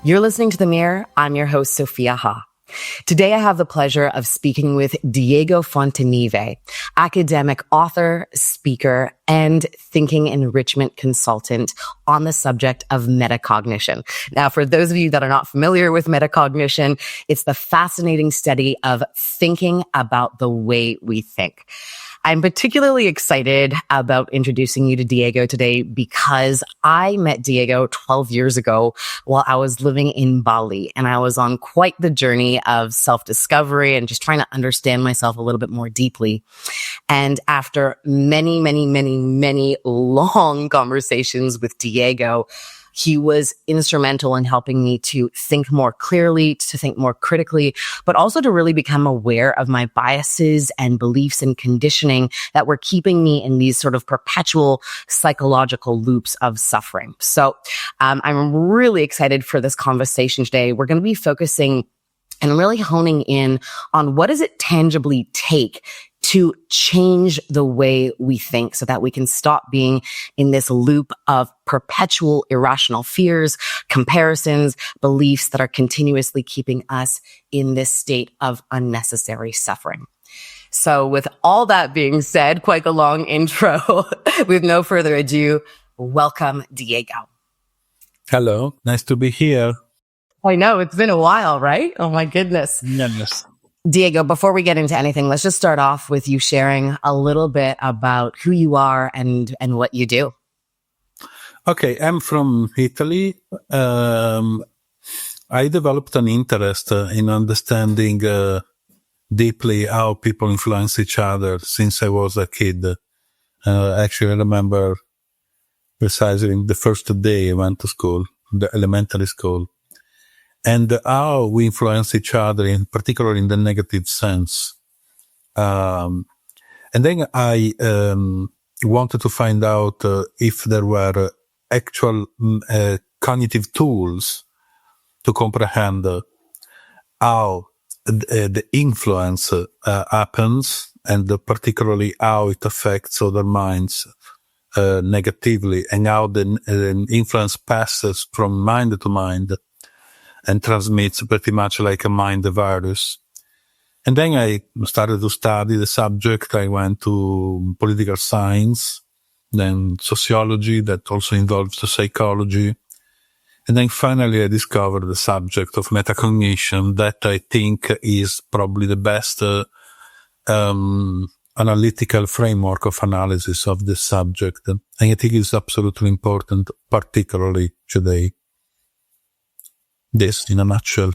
You're listening to The Mirror. I'm your host, Sophia Ha. Today, I have the pleasure of speaking with Diego Fontanive, academic author, speaker, and thinking enrichment consultant on the subject of metacognition. Now, for those of you that are not familiar with metacognition, it's the fascinating study of thinking about the way we think. I'm particularly excited about introducing you to Diego today because I met Diego 12 years ago while I was living in Bali, and I was on quite the journey of self-discovery and just trying to understand myself a little bit more deeply. And after many long conversations with Diego, he was instrumental in helping me to think more clearly, to think more critically, but also to really become aware of my biases and beliefs and conditioning that were keeping me in these sort of perpetual psychological loops of suffering. So I'm really excited for this conversation today. We're going to be focusing and really honing in on what does it tangibly take to change the way we think so that we can stop being in this loop of perpetual irrational fears, comparisons, beliefs that are continuously keeping us in this state of unnecessary suffering. So with all that being said, quite a long intro, with no further ado, welcome, Diego. Hello, nice to be here. I know, it's been a while, right? Oh my goodness. Yes. Diego, before we get into anything, let's just start off with you sharing a little bit about who you are and what you do. Okay, I'm from Italy. I developed an interest in understanding deeply how people influence each other since I was a kid. Actually, I remember precisely the first day I went to school, the elementary school, and how we influence each other, in particular in the negative sense. And then I wanted to find out if there were actual cognitive tools to comprehend how the influence happens, and particularly how it affects other minds negatively, and how the influence passes from mind to mind and transmits pretty much like a mind virus. And then I started to study the subject. I went to political science, then sociology, that also involves the psychology. And then finally I discovered the subject of metacognition, that I think is probably the best analytical framework of analysis of this subject. And I think it's absolutely important, particularly today. This in a nutshell.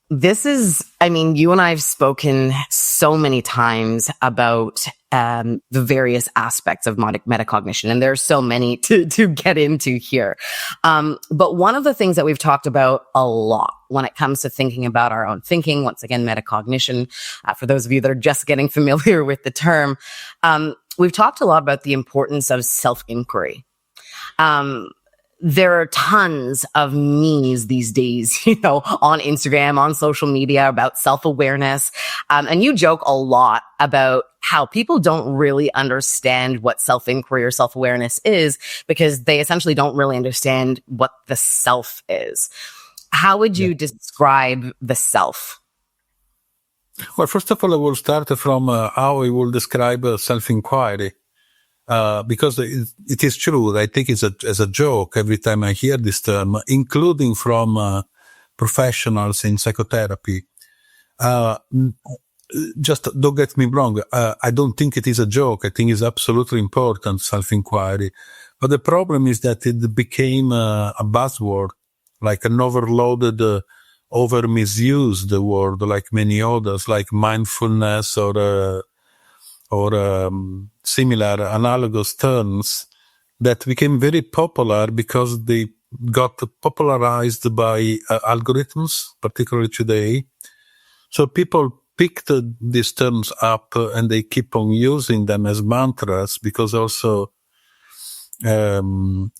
This is, I mean, you and I have spoken so many times about the various aspects of metacognition, and there's so many to get into here. But one of the things that we've talked about a lot when it comes to thinking about our own thinking, once again, metacognition, for those of you that are just getting familiar with the term, we've talked a lot about the importance of self-inquiry. There are tons of memes these days, on Instagram, on social media about self-awareness. And you joke a lot about how people don't really understand what self-inquiry or self-awareness is because they essentially don't really understand what the self is. How would you describe the self? Well, first of all, I will start from how I will describe self-inquiry. Because it is true. I think it's as a joke every time I hear this term, including from professionals in psychotherapy. Just don't get me wrong. I don't think it is a joke. I think it's absolutely important, self-inquiry. But the problem is that it became a buzzword, like an overloaded, over misused word, like many others, like mindfulness or similar analogous terms that became very popular because they got popularized by algorithms, particularly today. So people picked these terms up and they keep on using them as mantras, because also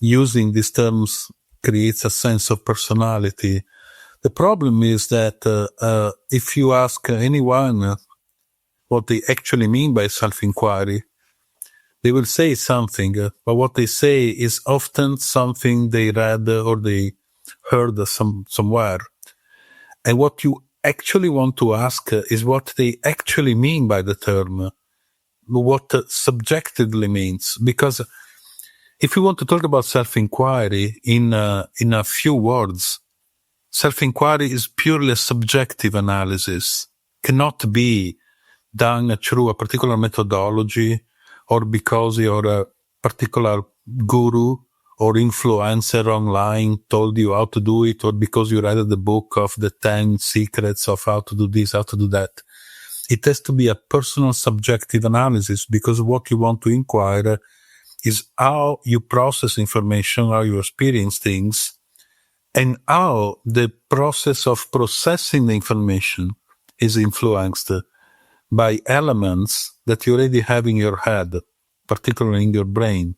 using these terms creates a sense of personality. The problem is that if you ask anyone what they actually mean by self-inquiry, they will say something, but what they say is often something they read or they heard somewhere. And what you actually want to ask is what they actually mean by the term, what subjectively means. Because if you want to talk about self-inquiry in a few words, self-inquiry is purely a subjective analysis, cannot be done through a particular methodology or because you're a particular guru or influencer online told you how to do it, or because you read the book of the 10 secrets of how to do this, how to do that. It has to be a personal subjective analysis, because what you want to inquire is how you process information, how you experience things, and how the process of processing the information is influenced by elements that you already have in your head, particularly in your brain.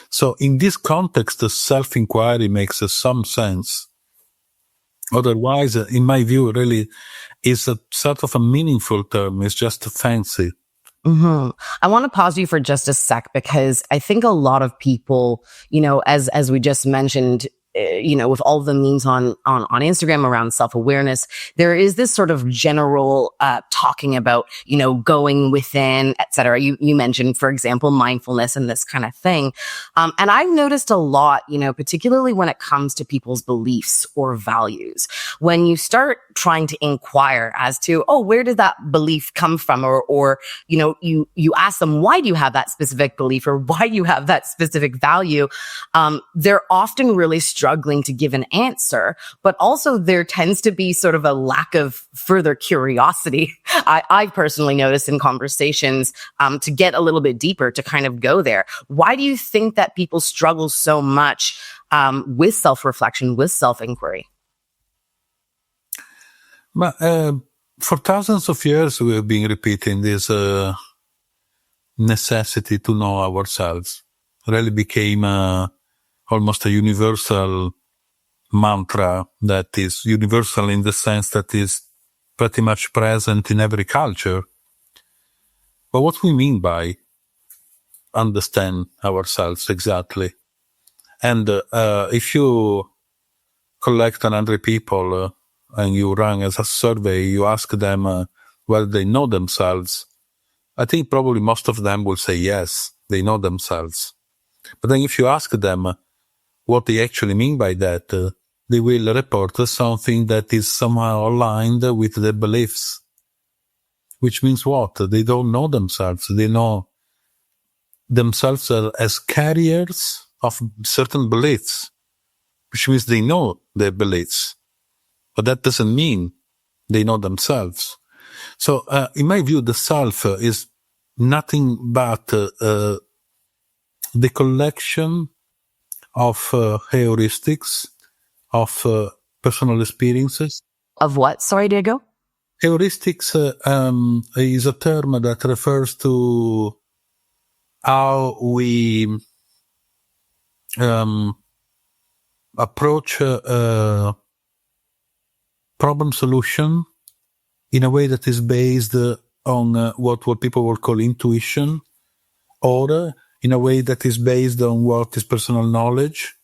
So in this context, the self-inquiry makes some sense. Otherwise, in my view, really is a sort of a meaningful term. It's just fancy. Mm-hmm. I want to pause you for just a sec, because I think a lot of people, as we just mentioned, with all the memes on Instagram around self-awareness, there is this sort of general talking about, going within, et cetera. You mentioned, for example, mindfulness and this kind of thing. And I've noticed a lot, particularly when it comes to people's beliefs or values, when you start trying to inquire as to, where did that belief come from? Or you ask them, why do you have that specific belief, or why do you have that specific value? They're often really struggling to give an answer, but also there tends to be sort of a lack of further curiosity. I personally noticed in conversations to get a little bit deeper, to kind of go there. Why do you think that people struggle so much with self-reflection, with self-inquiry? But for thousands of years, we have been repeating this necessity to know ourselves. Really became almost a universal mantra that is universal in the sense that is pretty much present in every culture. But what we mean by understand ourselves exactly? And if you collect 100 people and you run as a survey, you ask them whether they know themselves, I think probably most of them will say yes, they know themselves. But then if you ask them what they actually mean by that, they will report something that is somehow aligned with their beliefs. Which means what? They don't know themselves. They know themselves as carriers of certain beliefs, which means they know their beliefs. But that doesn't mean they know themselves. So, in my view, the self is nothing but the collection of heuristics, of personal experiences. Of what? Sorry, Diego? Heuristics is a term that refers to how we approach problem solution in a way that is based on what people will call intuition, or in a way that is based on what is personal knowledge,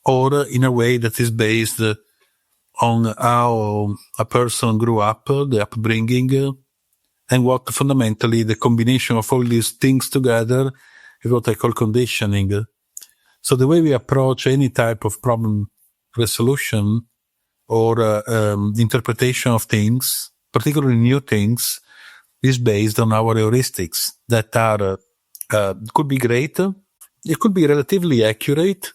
or in a way that is based on how a person grew up, the upbringing, and what fundamentally the combination of all these things together is what I call conditioning. So the way we approach any type of problem resolution or interpretation of things, particularly new things, is based on our heuristics that are could be great, it could be relatively accurate,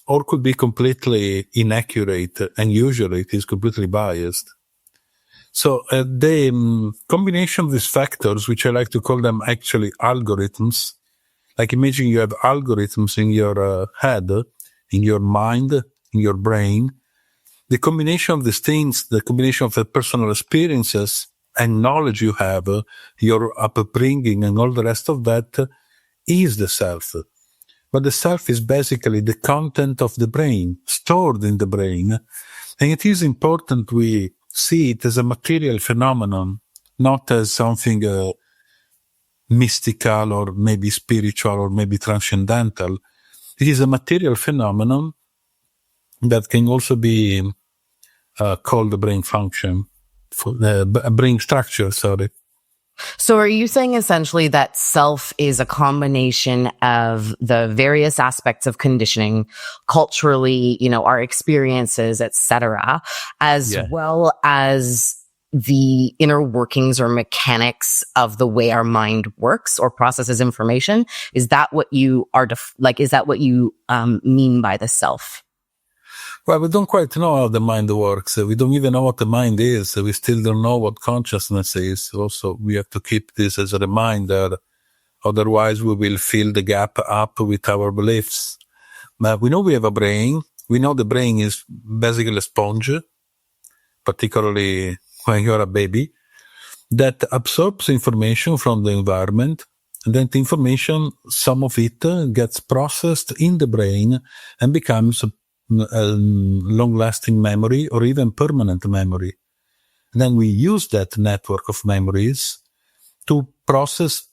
or could be completely inaccurate, and usually it is completely biased. So the combination of these factors, which I like to call them actually algorithms, like imagine you have algorithms in your head, in your mind, in your brain. The combination of these things, the combination of the personal experiences and knowledge you have, your upbringing and all the rest of that is the self. But the self is basically the content of the brain, stored in the brain. And it is important we see it as a material phenomenon, not as something mystical or maybe spiritual or maybe transcendental. It is a material phenomenon that can also be called the brain function, brain structure, sorry. So are you saying essentially that self is a combination of the various aspects of conditioning, culturally, our experiences, etc., as well as the inner workings or mechanics of the way our mind works or processes information? Is that what you are is that what you mean by the self? Well, we don't quite know how the mind works. We don't even know what the mind is. We still don't know what consciousness is. Also, we have to keep this as a reminder. Otherwise, we will fill the gap up with our beliefs. But we know we have a brain. We know the brain is basically a sponge, particularly when you're a baby, that absorbs information from the environment. And then the information, some of it gets processed in the brain and becomes a long-lasting memory or even permanent memory. And then we use that network of memories to process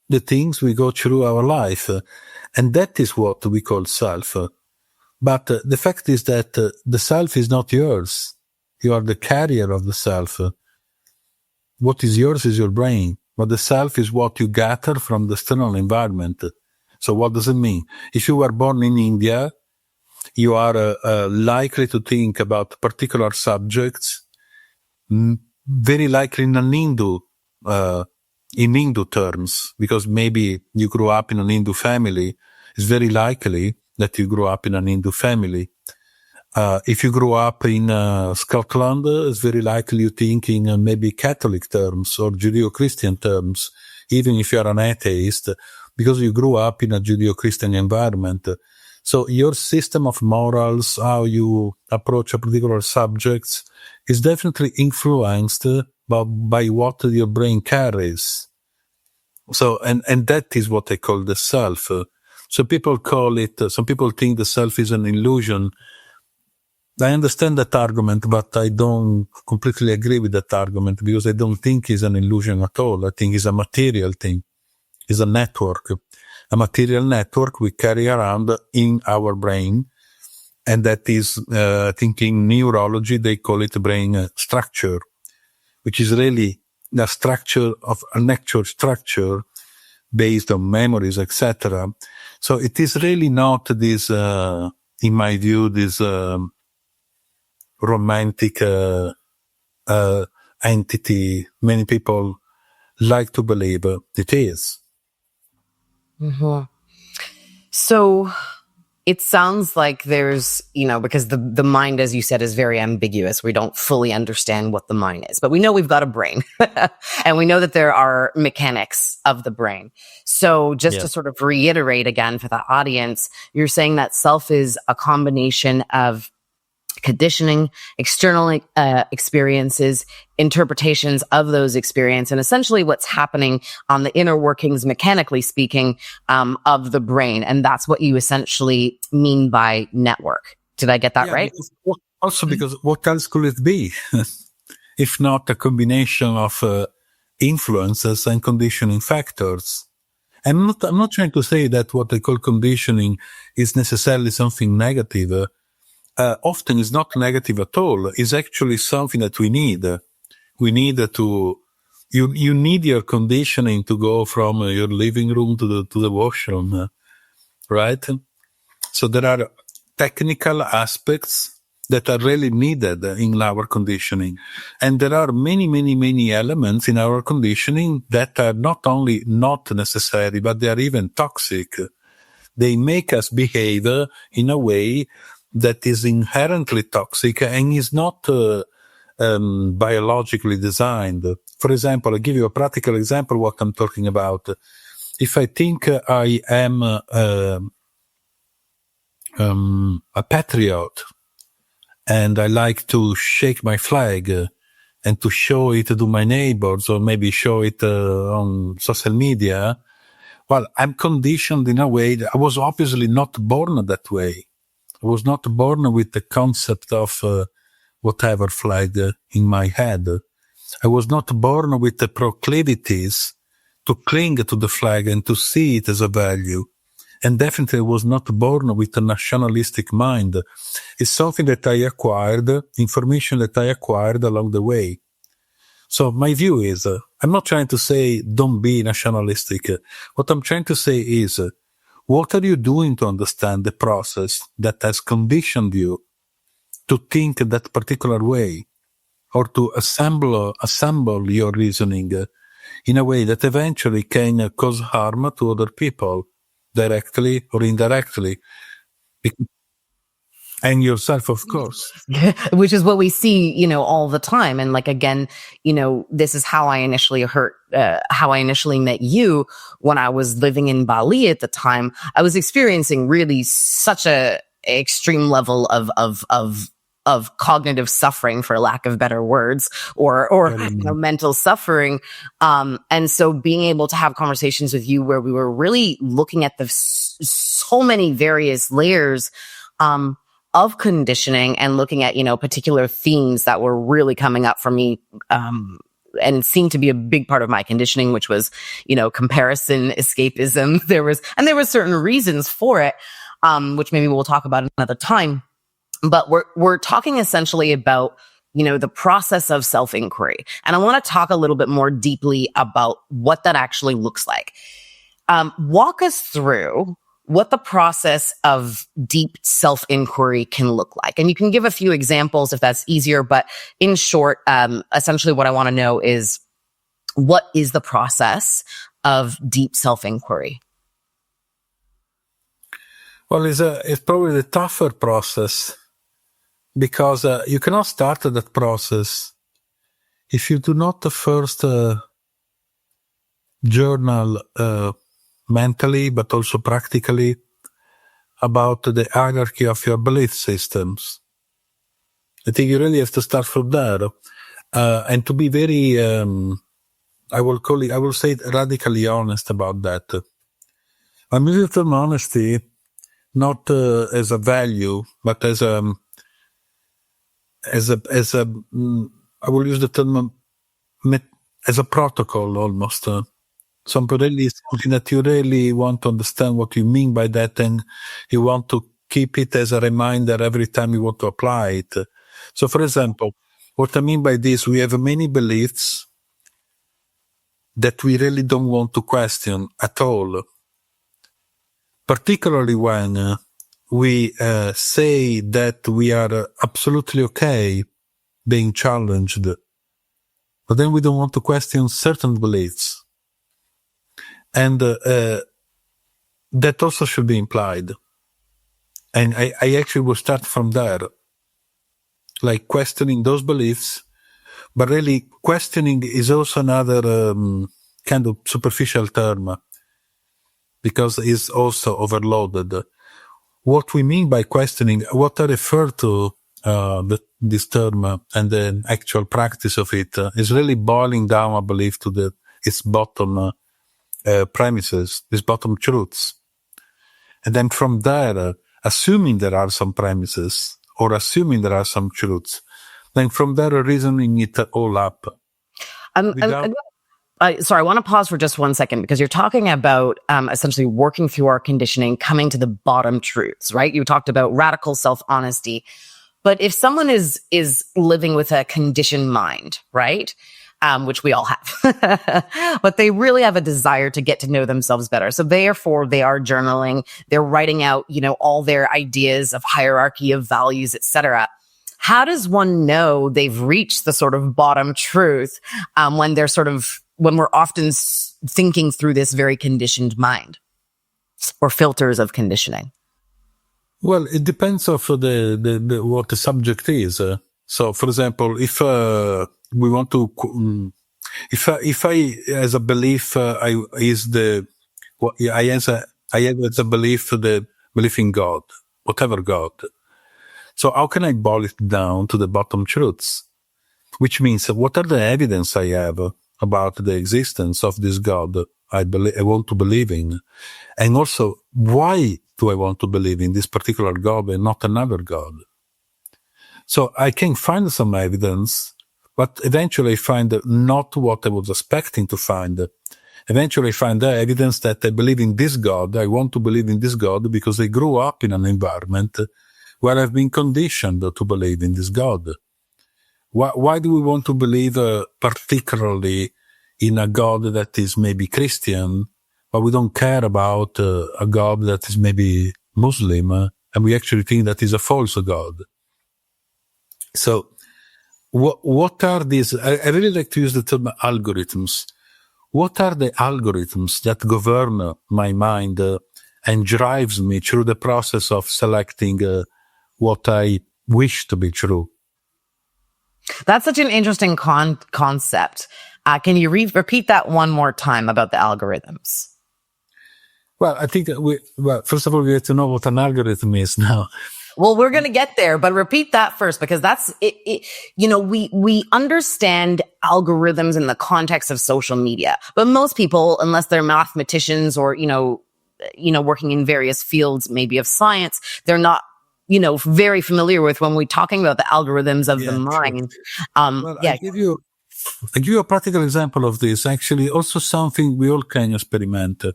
the things we go through our life. And that is what we call self. But the fact is that the self is not yours. You are the carrier of the self. What is yours is your brain. But the self is what you gather from the external environment. So what does it mean? If you were born in India, you are likely to think about particular subjects, very likely in Hindu terms, because maybe you grew up in an Hindu family. It's very likely that you grew up in an Hindu family. If you grew up in Scotland, it's very likely you think in maybe Catholic terms or Judeo-Christian terms, even if you are an atheist, because you grew up in a Judeo-Christian environment. So your system of morals, how you approach a particular subject, is definitely influenced by what your brain carries. So, and that is what I call the self. So people call it, some people think the self is an illusion. I understand that argument, but I don't completely agree with that argument because I don't think it's an illusion at all. I think it's a material thing. It's a network. A material network we carry around in our brain. And that is, I think in neurology, they call it brain structure, which is really the structure of an actual structure based on memories, etc. So it is really not this, in my view, this romantic entity many people like to believe it is. Mm-hmm. So it sounds like there's, because the mind, as you said, is very ambiguous. We don't fully understand what the mind is, but we know we've got a brain and we know that there are mechanics of the brain. So just to sort of reiterate again for the audience, you're saying that self is a combination of conditioning, external experiences, interpretations of those experiences, and essentially what's happening on the inner workings, mechanically speaking, of the brain. And that's what you essentially mean by network. Did I get that right? Because what else could it be? If not a combination of influences and conditioning factors. I'm not trying to say that what I call conditioning is necessarily something negative. Often it's not negative at all. It's actually something that we need. We need you need your conditioning to go from your living room to the washroom, right? So there are technical aspects that are really needed in our conditioning. And there are many, many, many elements in our conditioning that are not only not necessary, but they are even toxic. They make us behave in a way that is inherently toxic and is not biologically designed. For example, I'll give you a practical example of what I'm talking about. If I think I am a patriot and I like to shake my flag and to show it to my neighbors or maybe show it on social media, well, I'm conditioned in a way that I was obviously not born that way. I was not born with the concept of whatever flag in my head. I was not born with the proclivities to cling to the flag and to see it as a value. and definitely was not born with a nationalistic mind. It's something that I acquired, information that I acquired along the way. So my view is, I'm not trying to say don't be nationalistic. What I'm trying to say is, what are you doing to understand the process that has conditioned you to think that particular way, or to assemble your reasoning in a way that eventually can cause harm to other people, directly or indirectly, and yourself, of course. Which is what we see, all the time. And like, again, this is how I initially met you when I was living in Bali at the time. I was experiencing really such a extreme level of cognitive suffering, for lack of better words, or mental suffering. And so being able to have conversations with you where we were really looking at so many various layers, of conditioning, and looking at, particular themes that were really coming up for me, and seemed to be a big part of my conditioning, which was, comparison, escapism. There were certain reasons for it, which maybe we'll talk about another time. But we're talking essentially about, the process of self-inquiry. And I want to talk a little bit more deeply about what that actually looks like. Walk us through what the process of deep self-inquiry can look like. And you can give a few examples if that's easier, but in short, essentially what I want to know is, what is the process of deep self-inquiry? Well, it's probably the tougher process, because you cannot start that process if you do not first journal mentally, but also practically, about the hierarchy of your belief systems. I think you really have to start from there, and to be very, I will say it, radically honest about that. I'm using the term honesty not as a value, but as a I will use the term as a protocol almost. Something that you really want to understand what you mean by that, and you want to keep it as a reminder every time you want to apply it. So, for example, what I mean by this, we have many beliefs that we really don't want to question at all, particularly when we say that we are absolutely okay being challenged, but then we don't want to question certain beliefs. And that also should be implied. And I actually will start from there, like questioning those beliefs. But really, questioning is also another kind of superficial term, because it's also overloaded. What we mean by questioning, what I refer to this term and the actual practice of it, is really boiling down a belief to its bottom premises, its bottom truths. And then from there, assuming there are some premises, or assuming there are some truths, then from there reasoning it all up. Sorry, I want to pause for just 1 second, because you're talking about essentially working through our conditioning, coming to the bottom truths, right? You talked about radical self-honesty. But if someone is living with a conditioned mind, right? Which we all have, but they really have a desire to get to know themselves better. So therefore they are journaling, they're writing out, all their ideas of hierarchy of values, etc. How does one know they've reached the sort of bottom truth when we're often thinking through this very conditioned mind, or filters of conditioning? Well, it depends on what the subject is. So, for example, if we want to, if I as a belief, I have as a belief the belief in God, whatever God. So how can I boil it down to the bottom truths? Which means, what are the evidence I have about the existence of this God I want to believe in? And also, why do I want to believe in this particular God and not another God? So I can find some evidence, but eventually I find not what I was expecting to find. Eventually I find evidence that I believe in this God. I want to believe in this God because I grew up in an environment where I've been conditioned to believe in this God. Why do we want to believe particularly in a God that is maybe Christian, but we don't care about a God that is maybe Muslim, and we actually think that is a false God? So what are these? I really like to use the term algorithms. What are the algorithms that govern my mind and drives me through the process of selecting what I wish to be true? That's such an interesting concept. Can you repeat that one more time about the algorithms? Well, I think first of all, we have to know what an algorithm is now. Well, we're going to get there, but repeat that first, because that's it. We understand algorithms in the context of social media, but most people, unless they're mathematicians or, working in various fields, maybe of science, they're not, very familiar with when we're talking about the algorithms of the mind. I give you a practical example of this. Actually, also something we all can experiment.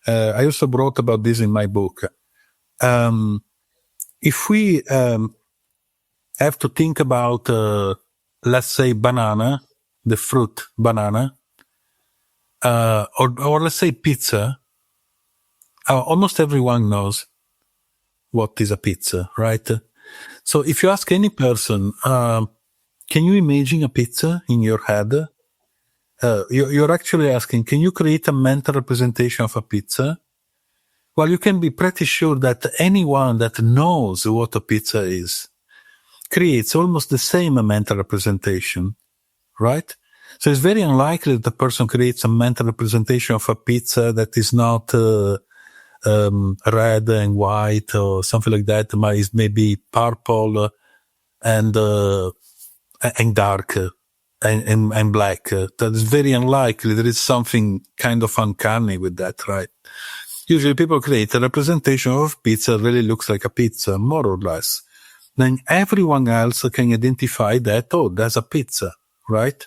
I also wrote about this in my book. If we have to think about, let's say, banana, the fruit banana, or let's say pizza, almost everyone knows what is a pizza, right? So if you ask any person, can you imagine a pizza in your head? You're actually asking, can you create a mental representation of a pizza? Well, you can be pretty sure that anyone that knows what a pizza is creates almost the same mental representation, right? So it's very unlikely that the person creates a mental representation of a pizza that is not red and white or something like that. Is maybe purple and dark and black. That is very unlikely. There is something kind of uncanny with that, right? Usually people create a representation of pizza that really looks like a pizza, more or less. Then everyone else can identify that, that's a pizza, right?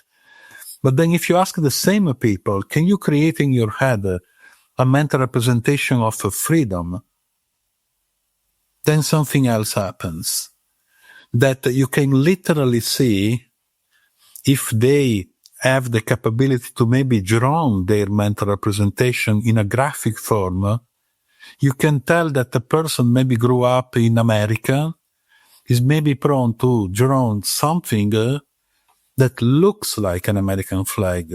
But then if you ask the same people, can you create in your head a mental representation of freedom? Then something else happens. That you can literally see if they have the capability to maybe draw their mental representation in a graphic form. You can tell that the person maybe grew up in America, is maybe prone to draw something that looks like an American flag,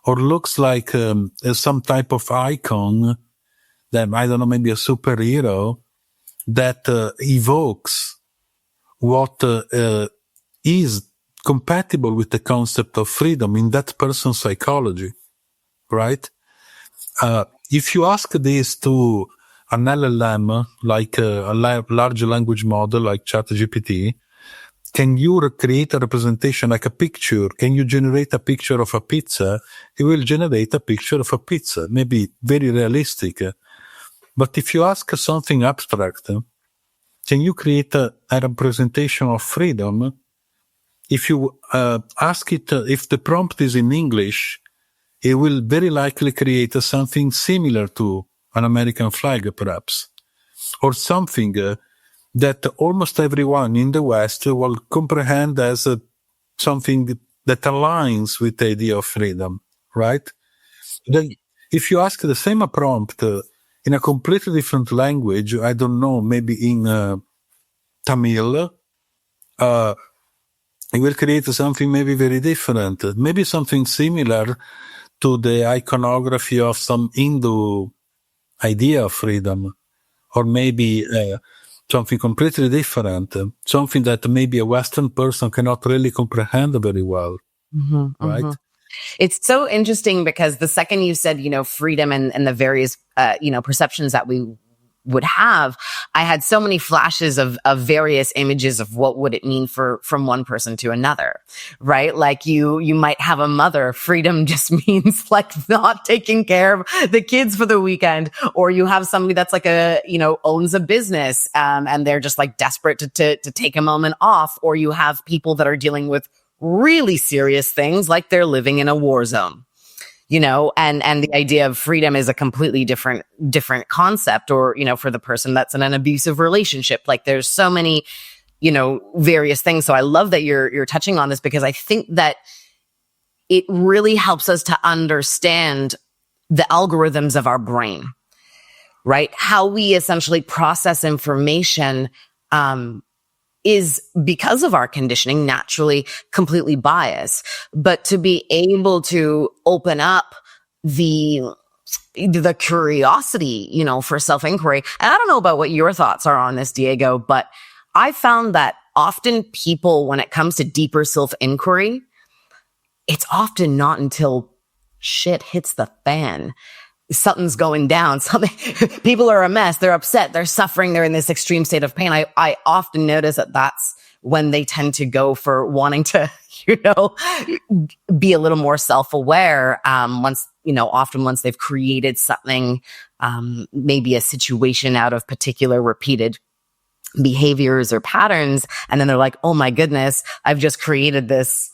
or looks like some type of icon that, I don't know, maybe a superhero that evokes what is compatible with the concept of freedom in that person's psychology, right? If you ask this to an LLM, like a large language model like ChatGPT, can you create a representation like a picture? Can you generate a picture of a pizza? It will generate a picture of a pizza, maybe very realistic. But if you ask something abstract, can you create a representation of freedom? If you ask it, if the prompt is in English, it will very likely create something similar to an American flag, perhaps, or something that almost everyone in the West will comprehend as something that aligns with the idea of freedom, right? Then, if you ask the same prompt in a completely different language, I don't know, maybe in Tamil, it will create something maybe very different, maybe something similar to the iconography of some Hindu idea of freedom, or maybe something completely different, something that maybe a Western person cannot really comprehend very well, right? Mm-hmm. It's so interesting because the second you said, freedom and the various, perceptions that we would have, I had so many flashes of various images of what would it mean from one person to another, right? Like you might have a mother. Freedom just means like not taking care of the kids for the weekend, or you have somebody that's like owns a business, and they're just like desperate to take a moment off, or you have people that are dealing with really serious things like they're living in a war zone. and the idea of freedom is a completely different concept, or, for the person that's in an abusive relationship. Like there's so many, various things. So I love that you're touching on this, because I think that it really helps us to understand the algorithms of our brain, right? How we essentially process information, is, because of our conditioning, naturally completely biased. But to be able to open up the curiosity, for self-inquiry. And I don't know about what your thoughts are on this, Diego, but I found that often people, when it comes to deeper self-inquiry, it's often not until shit hits the fan, something's going down, people are a mess, they're upset, they're suffering, they're in this extreme state of pain. I often notice that that's when they tend to go for wanting to, be a little more self-aware, often once they've created something, maybe a situation out of particular repeated behaviors or patterns. And then they're like, oh my goodness, I've just created this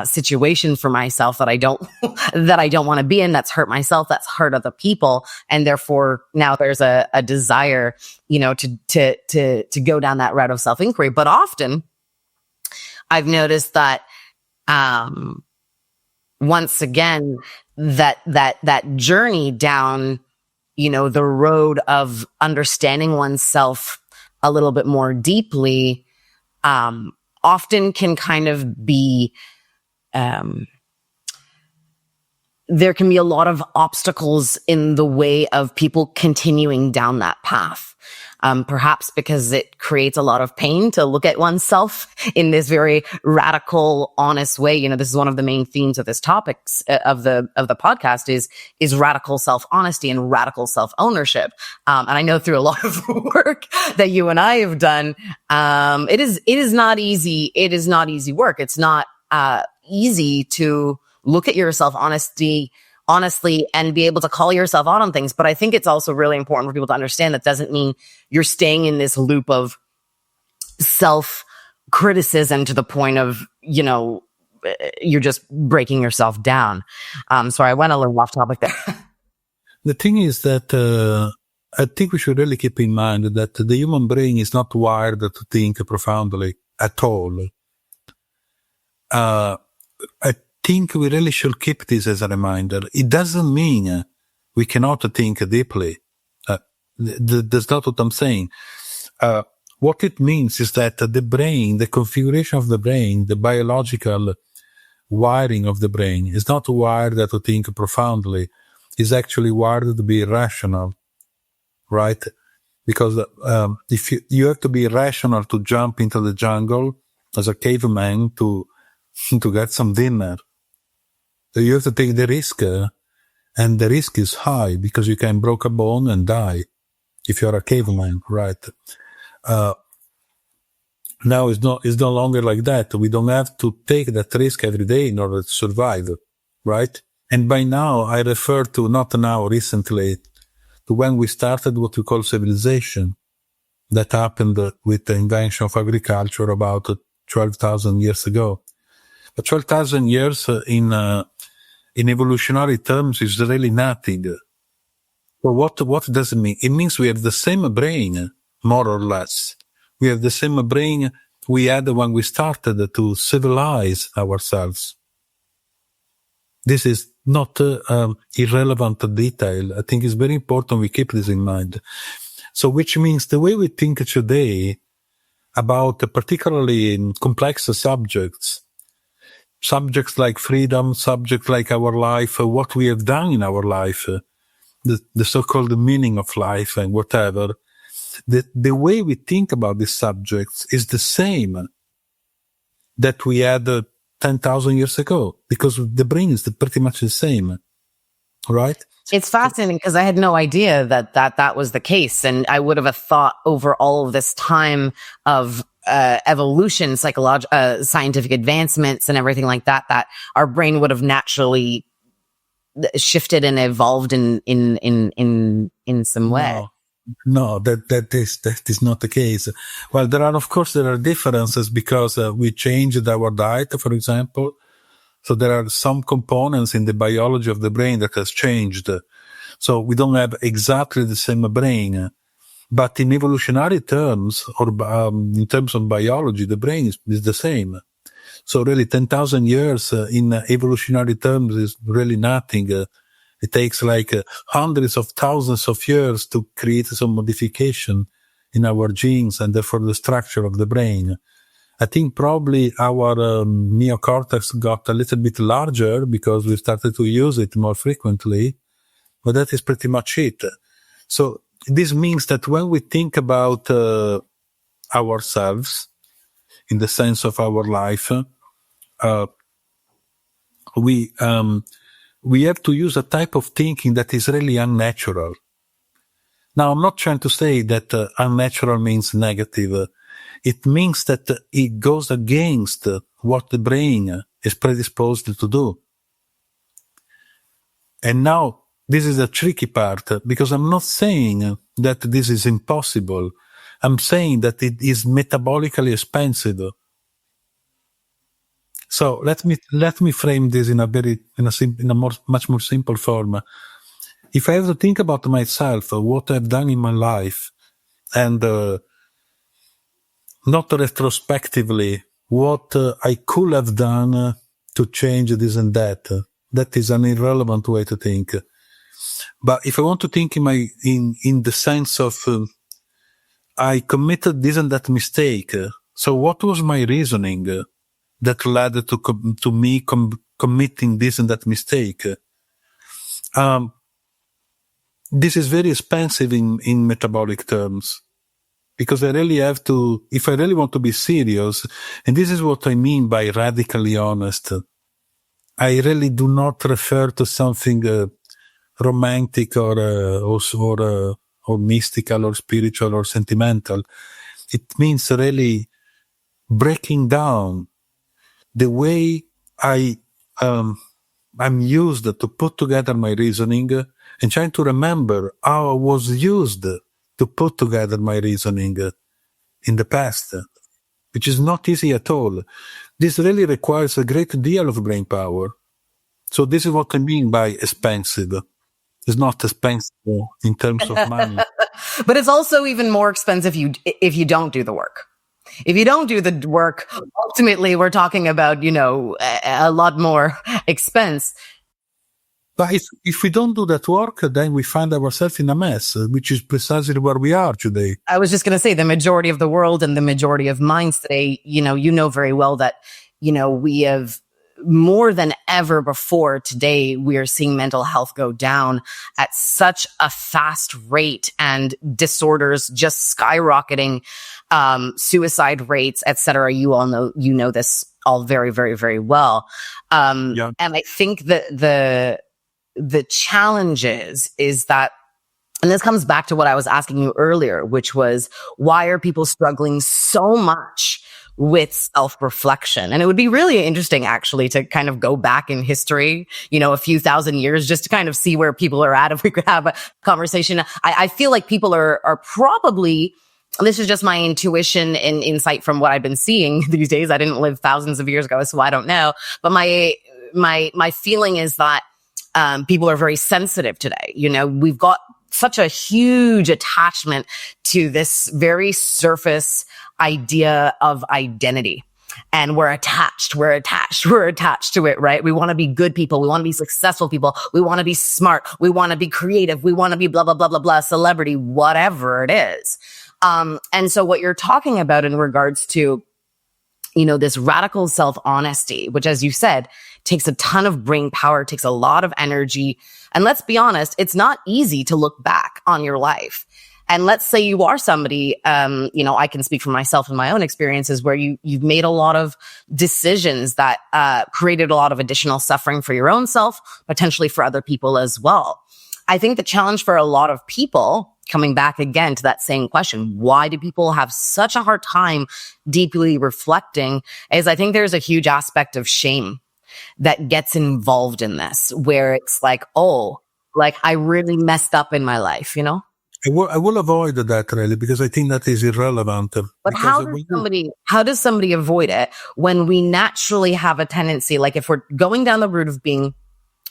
situation for myself that I don't want to be in, that's hurt myself, that's hurt other people. And therefore now there's a desire, to go down that route of self-inquiry. But often I've noticed that, once again, that journey down, the road of understanding oneself a little bit more deeply, often can kind of be, there can be a lot of obstacles in the way of people continuing down that path. Perhaps because it creates a lot of pain to look at oneself in this very radical, honest way. This is one of the main themes of this topics of the podcast is radical self-honesty and radical self-ownership. And I know through a lot of work that you and I have done, it is not easy. It is not easy work. It's not easy to look at yourself honestly and be able to call yourself out on things. But I think it's also really important for people to understand that doesn't mean you're staying in this loop of self-criticism to the point of, you're just breaking yourself down. Sorry, I went a little off topic there. The thing is that I think we should really keep in mind that the human brain is not wired to think profoundly at all. I think we really should keep this as a reminder. It doesn't mean we cannot think deeply. That's not what I'm saying. What it means is that the brain, the configuration of the brain, the biological wiring of the brain is not wired to think profoundly. It's actually wired to be rational, right? Because if you have to be rational to jump into the jungle as a caveman to get some dinner. So you have to take the risk, and the risk is high because you can break a bone and die if you're a caveman, right? Now it's no longer like that. We don't have to take that risk every day in order to survive, right? And by now, I refer to, not now, recently, to when we started what we call civilization. That happened with the invention of agriculture about 12,000 years ago. But 12,000 years in evolutionary terms is really nothing. So what does it mean? It means we have the same brain, more or less. We have the same brain we had when we started to civilize ourselves. This is not irrelevant detail. I think it's very important we keep this in mind. So which means the way we think today about particularly complex subjects like freedom, subjects like our life, what we have done in our life, the so-called meaning of life and whatever, the way we think about these subjects is the same that we had 10,000 years ago, because the brain is pretty much the same, right? It's fascinating because I had no idea that was the case. And I would have thought over all of this time of evolution, scientific advancements and everything like that, that our brain would have naturally shifted and evolved in some way. No, that is not the case. Well, there are differences because we changed our diet, for example. So there are some components in the biology of the brain that has changed. So we don't have exactly the same brain. But in evolutionary terms, or in terms of biology, the brain is the same. So really 10,000 years in evolutionary terms is really nothing. It takes like hundreds of thousands of years to create some modification in our genes and therefore the structure of the brain. I think probably our neocortex got a little bit larger because we started to use it more frequently, but that is pretty much it. So this means that when we think about ourselves, in the sense of our life, we have to use a type of thinking that is really unnatural. Now, I'm not trying to say that unnatural means negative. It means that it goes against what the brain is predisposed to do. And now, this is a tricky part, because I'm not saying that this is impossible. I'm saying that it is metabolically expensive. So let me frame this in a much more simple form. If I have to think about myself, what I've done in my life, and not retrospectively, what I could have done to change this and that, that is an irrelevant way to think. But if I want to think in the sense of I committed this and that mistake, so what was my reasoning that led to me committing this and that mistake? This is very expensive in metabolic terms, because I really have to, if I really want to be serious, and this is what I mean by radically honest, I really do not refer to something romantic or mystical or spiritual or sentimental. It means really breaking down the way I'm used to put together my reasoning and trying to remember how I was used to put together my reasoning in the past, which is not easy at all. This really requires a great deal of brain power. So this is what I mean by expensive. It's not expensive in terms of money. But it's also even more expensive if you don't do the work. If you don't do the work, ultimately we're talking about, a lot more expense. But if we don't do that work, then we find ourselves in a mess, which is precisely where we are today. I was just going to say the majority of the world and the majority of minds today, you know very well that, we have more than ever before today, we are seeing mental health go down at such a fast rate and disorders just skyrocketing, suicide rates, et cetera. You all know this all very, very, very well. And I think that the challenge is that, and this comes back to what I was asking you earlier, which was, why are people struggling so much with self-reflection? And it would be really interesting actually to kind of go back in history, a few thousand years, just to kind of see where people are at, if we could have a conversation. I feel like people are probably, and this is just my intuition and insight from what I've been seeing these days. I didn't live thousands of years ago, so I don't know. But my feeling is that people are very sensitive today. We've got such a huge attachment to this very surface idea of identity. And we're attached to it, right? We want to be good people. We want to be successful people. We want to be smart. We want to be creative. We want to be blah, blah, blah, blah, blah, celebrity, whatever it is. And so what you're talking about in regards to, this radical self-honesty, which, as you said, takes a ton of brain power, takes a lot of energy. And let's be honest, it's not easy to look back on your life. And let's say you are somebody, I can speak for myself and my own experiences where you've made a lot of decisions that created a lot of additional suffering for your own self, potentially for other people as well. I think the challenge for a lot of people, coming back again to that same question, why do people have such a hard time deeply reflecting, is I think there's a huge aspect of shame that gets involved in this, where it's like, I really messed up in my life, I will avoid that really because I think that is irrelevant. But how does somebody avoid it when we naturally have a tendency, like if we're going down the route of being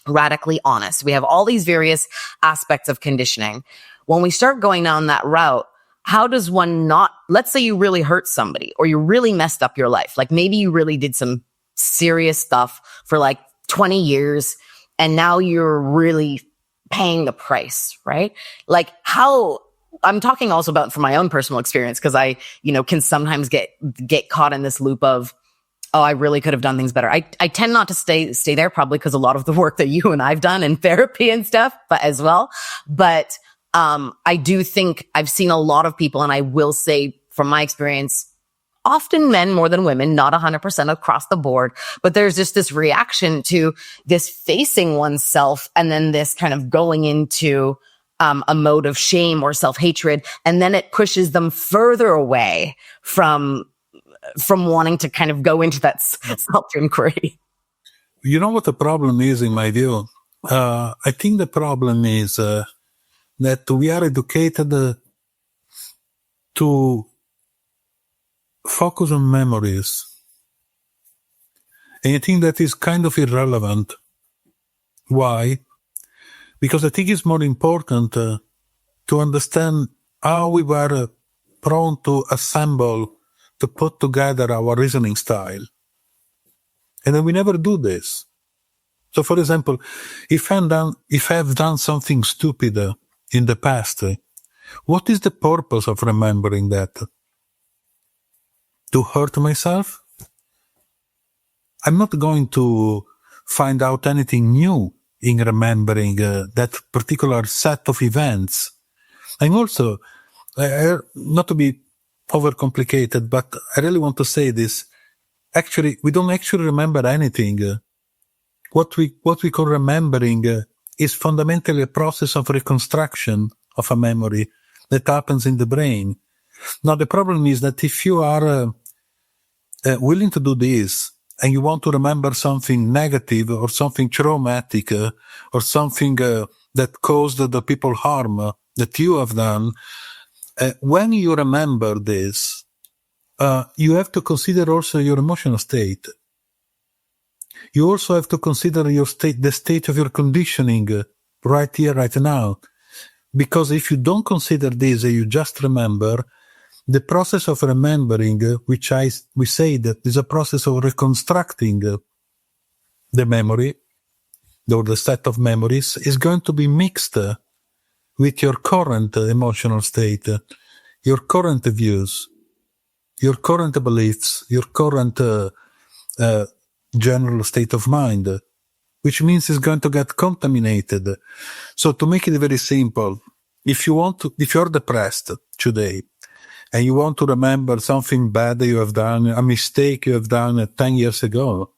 radically honest, we have all these various aspects of conditioning. When we start going down that route, how does one not, let's say you really hurt somebody or you really messed up your life. Like maybe you really did some serious stuff for like 20 years and now you're really paying the price, right? Like how, I'm talking also about from my own personal experience because I, can sometimes get caught in this loop of, oh, I really could have done things better. I tend not to stay there probably because a lot of the work that you and I've done in therapy and stuff, but as well. But I do think I've seen a lot of people, and I will say from my experience, often men more than women, not 100% across the board, but there's just this reaction to this facing oneself and then this kind of going into a mode of shame or self-hatred, and then it pushes them further away from wanting to kind of go into that self-inquiry. You know what the problem is, in my view? I think the problem is that we are educated to focus on memories. And I think that is kind of irrelevant. Why? Because I think it's more important to understand how we were prone to assemble, to put together our reasoning style. And then we never do this. So, for example, if I've done something stupid in the past, what is the purpose of remembering that? To hurt myself? I'm not going to find out anything new in remembering that particular set of events. I'm also, not to be overcomplicated, but I really want to say this. Actually, we don't actually remember anything. What we call remembering is fundamentally a process of reconstruction of a memory that happens in the brain. Now, the problem is that if you are willing to do this, and you want to remember something negative or something traumatic or something that caused the people harm that you have done, when you remember this, you have to consider also your emotional state. You also have to consider your state, the state of your conditioning right here, right now. Because if you don't consider this and you just remember, the process of remembering, which we say that is a process of reconstructing the memory, or the set of memories, is going to be mixed with your current emotional state, your current views, your current beliefs, your current general state of mind, which means it's going to get contaminated. So to make it very simple, if you're depressed today, and you want to remember something bad that you have done, a mistake you have done 10 years ago,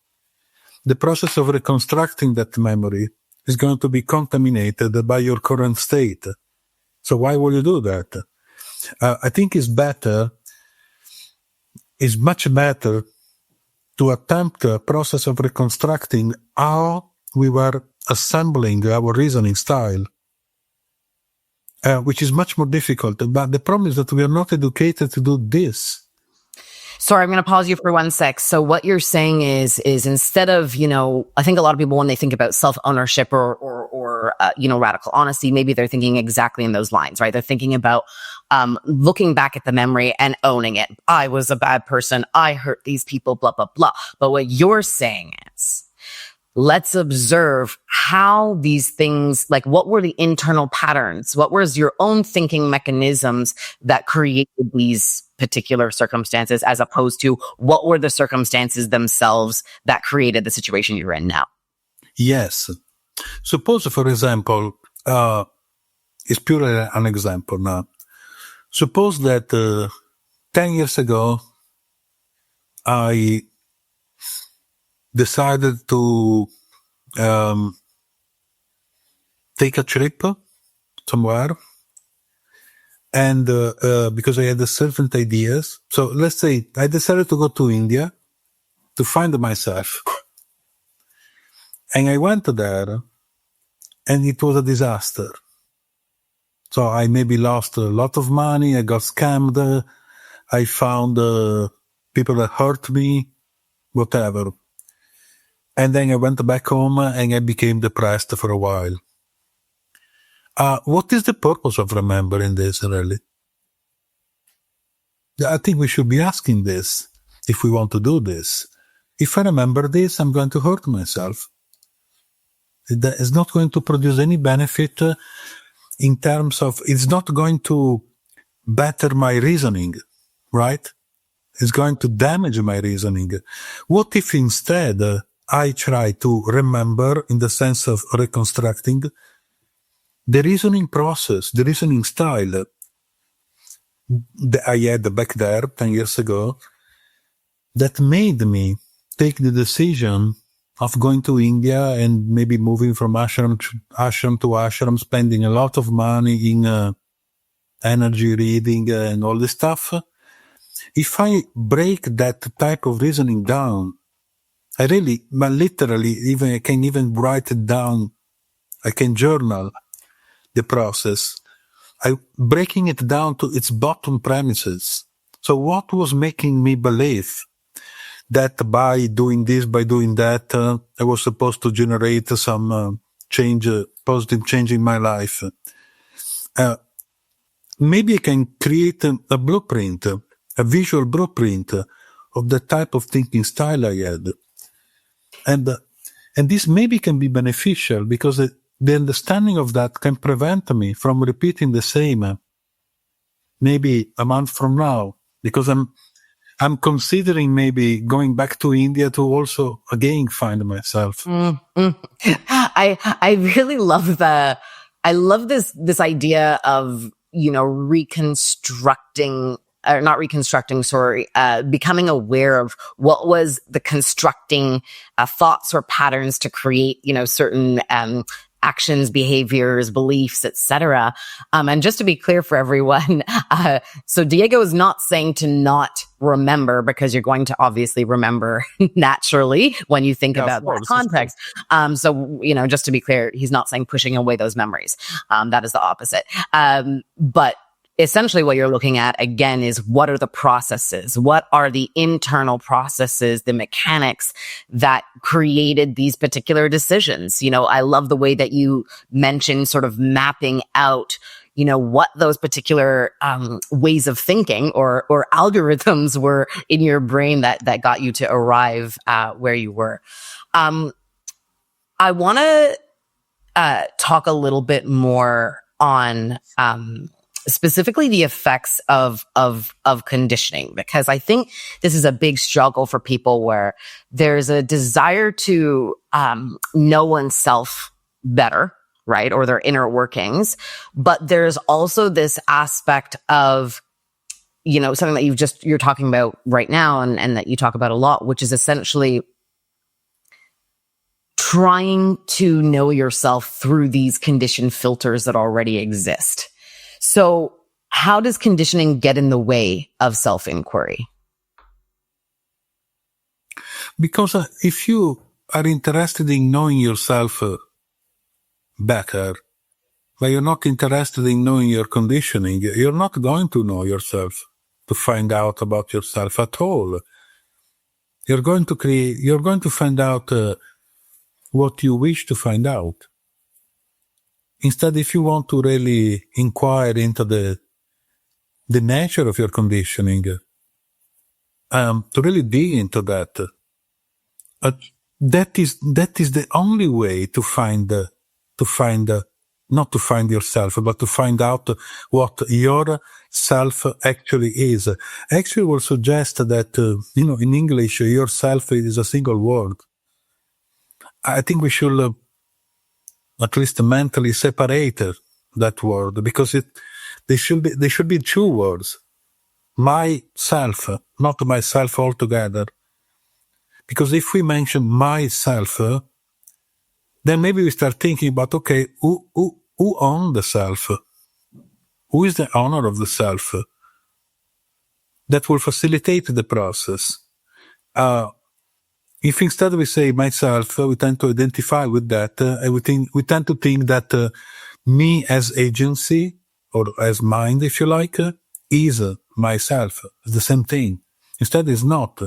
the process of reconstructing that memory is going to be contaminated by your current state. So why will you do that? I think it's much better to attempt a process of reconstructing how we were assembling our reasoning style. Which is much more difficult. But the problem is that we are not educated to do this. Sorry, I'm going to pause you for 1 sec. So what you're saying is instead of, I think a lot of people, when they think about self-ownership or radical honesty, maybe they're thinking exactly in those lines, right? They're thinking about looking back at the memory and owning it. I was a bad person. I hurt these people, blah, blah, blah. But what you're saying is, let's observe how these things, like what were the internal patterns? What was your own thinking mechanisms that created these particular circumstances, as opposed to what were the circumstances themselves that created the situation you're in now? Yes. Suppose, for example, it's purely an example now. Suppose that 10 years ago, I decided to take a trip somewhere, and because I had certain ideas. So let's say I decided to go to India to find myself, and I went there, and it was a disaster. So I maybe lost a lot of money. I got scammed. I found people that hurt me, whatever. And then I went back home and I became depressed for a while. What is the purpose of remembering this, really? I think we should be asking this if we want to do this. If I remember this, I'm going to hurt myself. It's not going to produce any benefit in terms of, it's not going to better my reasoning, right? It's going to damage my reasoning. What if instead I try to remember in the sense of reconstructing the reasoning process, the reasoning style that I had back there 10 years ago that made me take the decision of going to India and maybe moving from ashram to ashram, spending a lot of money in energy reading and all this stuff. If I break that type of reasoning down, I really, but literally, I can even write it down. I can journal the process. Breaking it down to its bottom premises. So what was making me believe that by doing this, by doing that, I was supposed to generate some change, positive change in my life? Maybe I can create a blueprint, a visual blueprint of the type of thinking style I had. And this maybe can be beneficial because the understanding of that can prevent me from repeating the same maybe a month from now, because I'm considering maybe going back to India to also again find myself. I really love this idea of, reconstructing, or not reconstructing, sorry, becoming aware of what was the constructing thoughts or patterns to create, certain actions, behaviors, beliefs, etc. And just to be clear for everyone, so Diego is not saying to not remember, because you're going to obviously remember naturally when you think about that context. So, just to be clear, he's not saying pushing away those memories. That is the opposite. But essentially what you're looking at, again, is what are the processes? What are the internal processes, the mechanics that created these particular decisions? I love the way that you mentioned sort of mapping out, what those particular ways of thinking or algorithms were in your brain that got you to arrive where you were. I want to talk a little bit more on specifically the effects of conditioning, because I think this is a big struggle for people where there's a desire to know oneself better, right? Or their inner workings. But there's also this aspect of, something that you're talking about right now and that you talk about a lot, which is essentially trying to know yourself through these conditioned filters that already exist. So how does conditioning get in the way of self-inquiry? Because if you are interested in knowing yourself better, but you're not interested in knowing your conditioning, you're not going to know yourself, to find out about yourself at all. You're going to find out what you wish to find out. Instead, if you want to really inquire into the nature of your conditioning, to really dig into that, that is the only way to find not to find yourself, but to find out what your self actually is. Actually, will suggest that in English, yourself is a single word. I think we should at least mentally separate that word, because they should be two words. Myself, not myself altogether. Because if we mention myself, then maybe we start thinking about, okay, who owns the self? Who is the owner of the self? That will facilitate the process. If instead we say myself, we tend to identify with that, and we tend to think that me as agency or as mind, if you like, is myself. It's the same thing. Instead, it's not.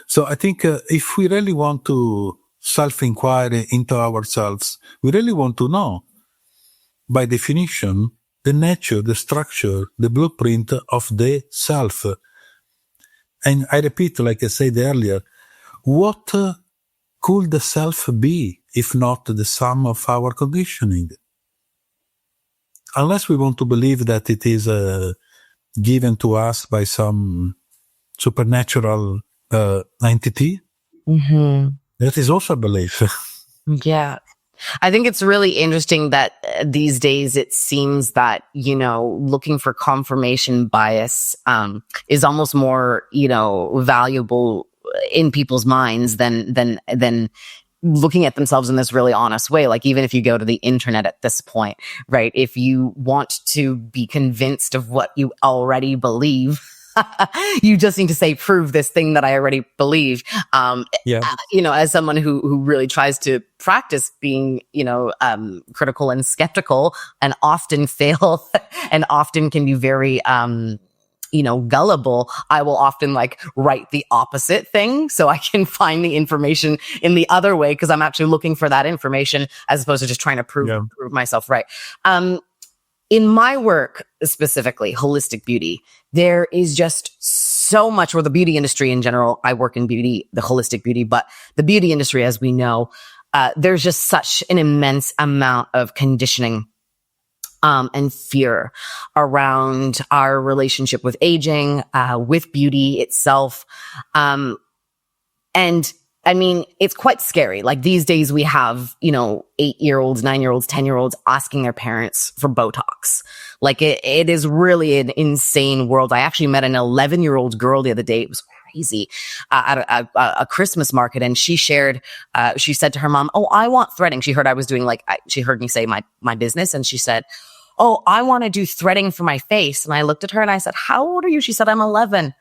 So I think if we really want to self-inquiry into ourselves, we really want to know, by definition, the nature, the structure, the blueprint of the self. And I repeat, like I said earlier, what could the self be if not the sum of our conditioning? Unless we want to believe that it is given to us by some supernatural entity, that is also a belief. Yeah. I think it's really interesting that these days it seems that, looking for confirmation bias is almost more, valuable in people's minds than looking at themselves in this really honest way. Like, even if you go to the internet at this point, right? If you want to be convinced of what you already believe, you just need to say, prove this thing that I already believe. As someone who really tries to practice being, critical and skeptical, and often fail and often can be very, gullible, I will often write the opposite thing so I can find the information in the other way, because I'm actually looking for that information as opposed to just trying to prove myself right. In my work, specifically holistic beauty, there is just so much, or the beauty industry in general. I work in beauty, the holistic beauty, but the beauty industry, as we know, there's just such an immense amount of conditioning and fear around our relationship with aging, with beauty itself. And I mean, it's quite scary. Like, these days we have, 8-year-olds, 9-year-olds, 10-year-olds asking their parents for Botox. Like, it is really an insane world. I actually met an 11-year-old girl the other day. It was crazy, at a Christmas market. And she shared, she said to her mom, "Oh, I want threading." She heard I was doing she heard me say my business. And she said, "Oh, I want to do threading for my face." And I looked at her and I said, "How old are you?" She said, "I'm 11.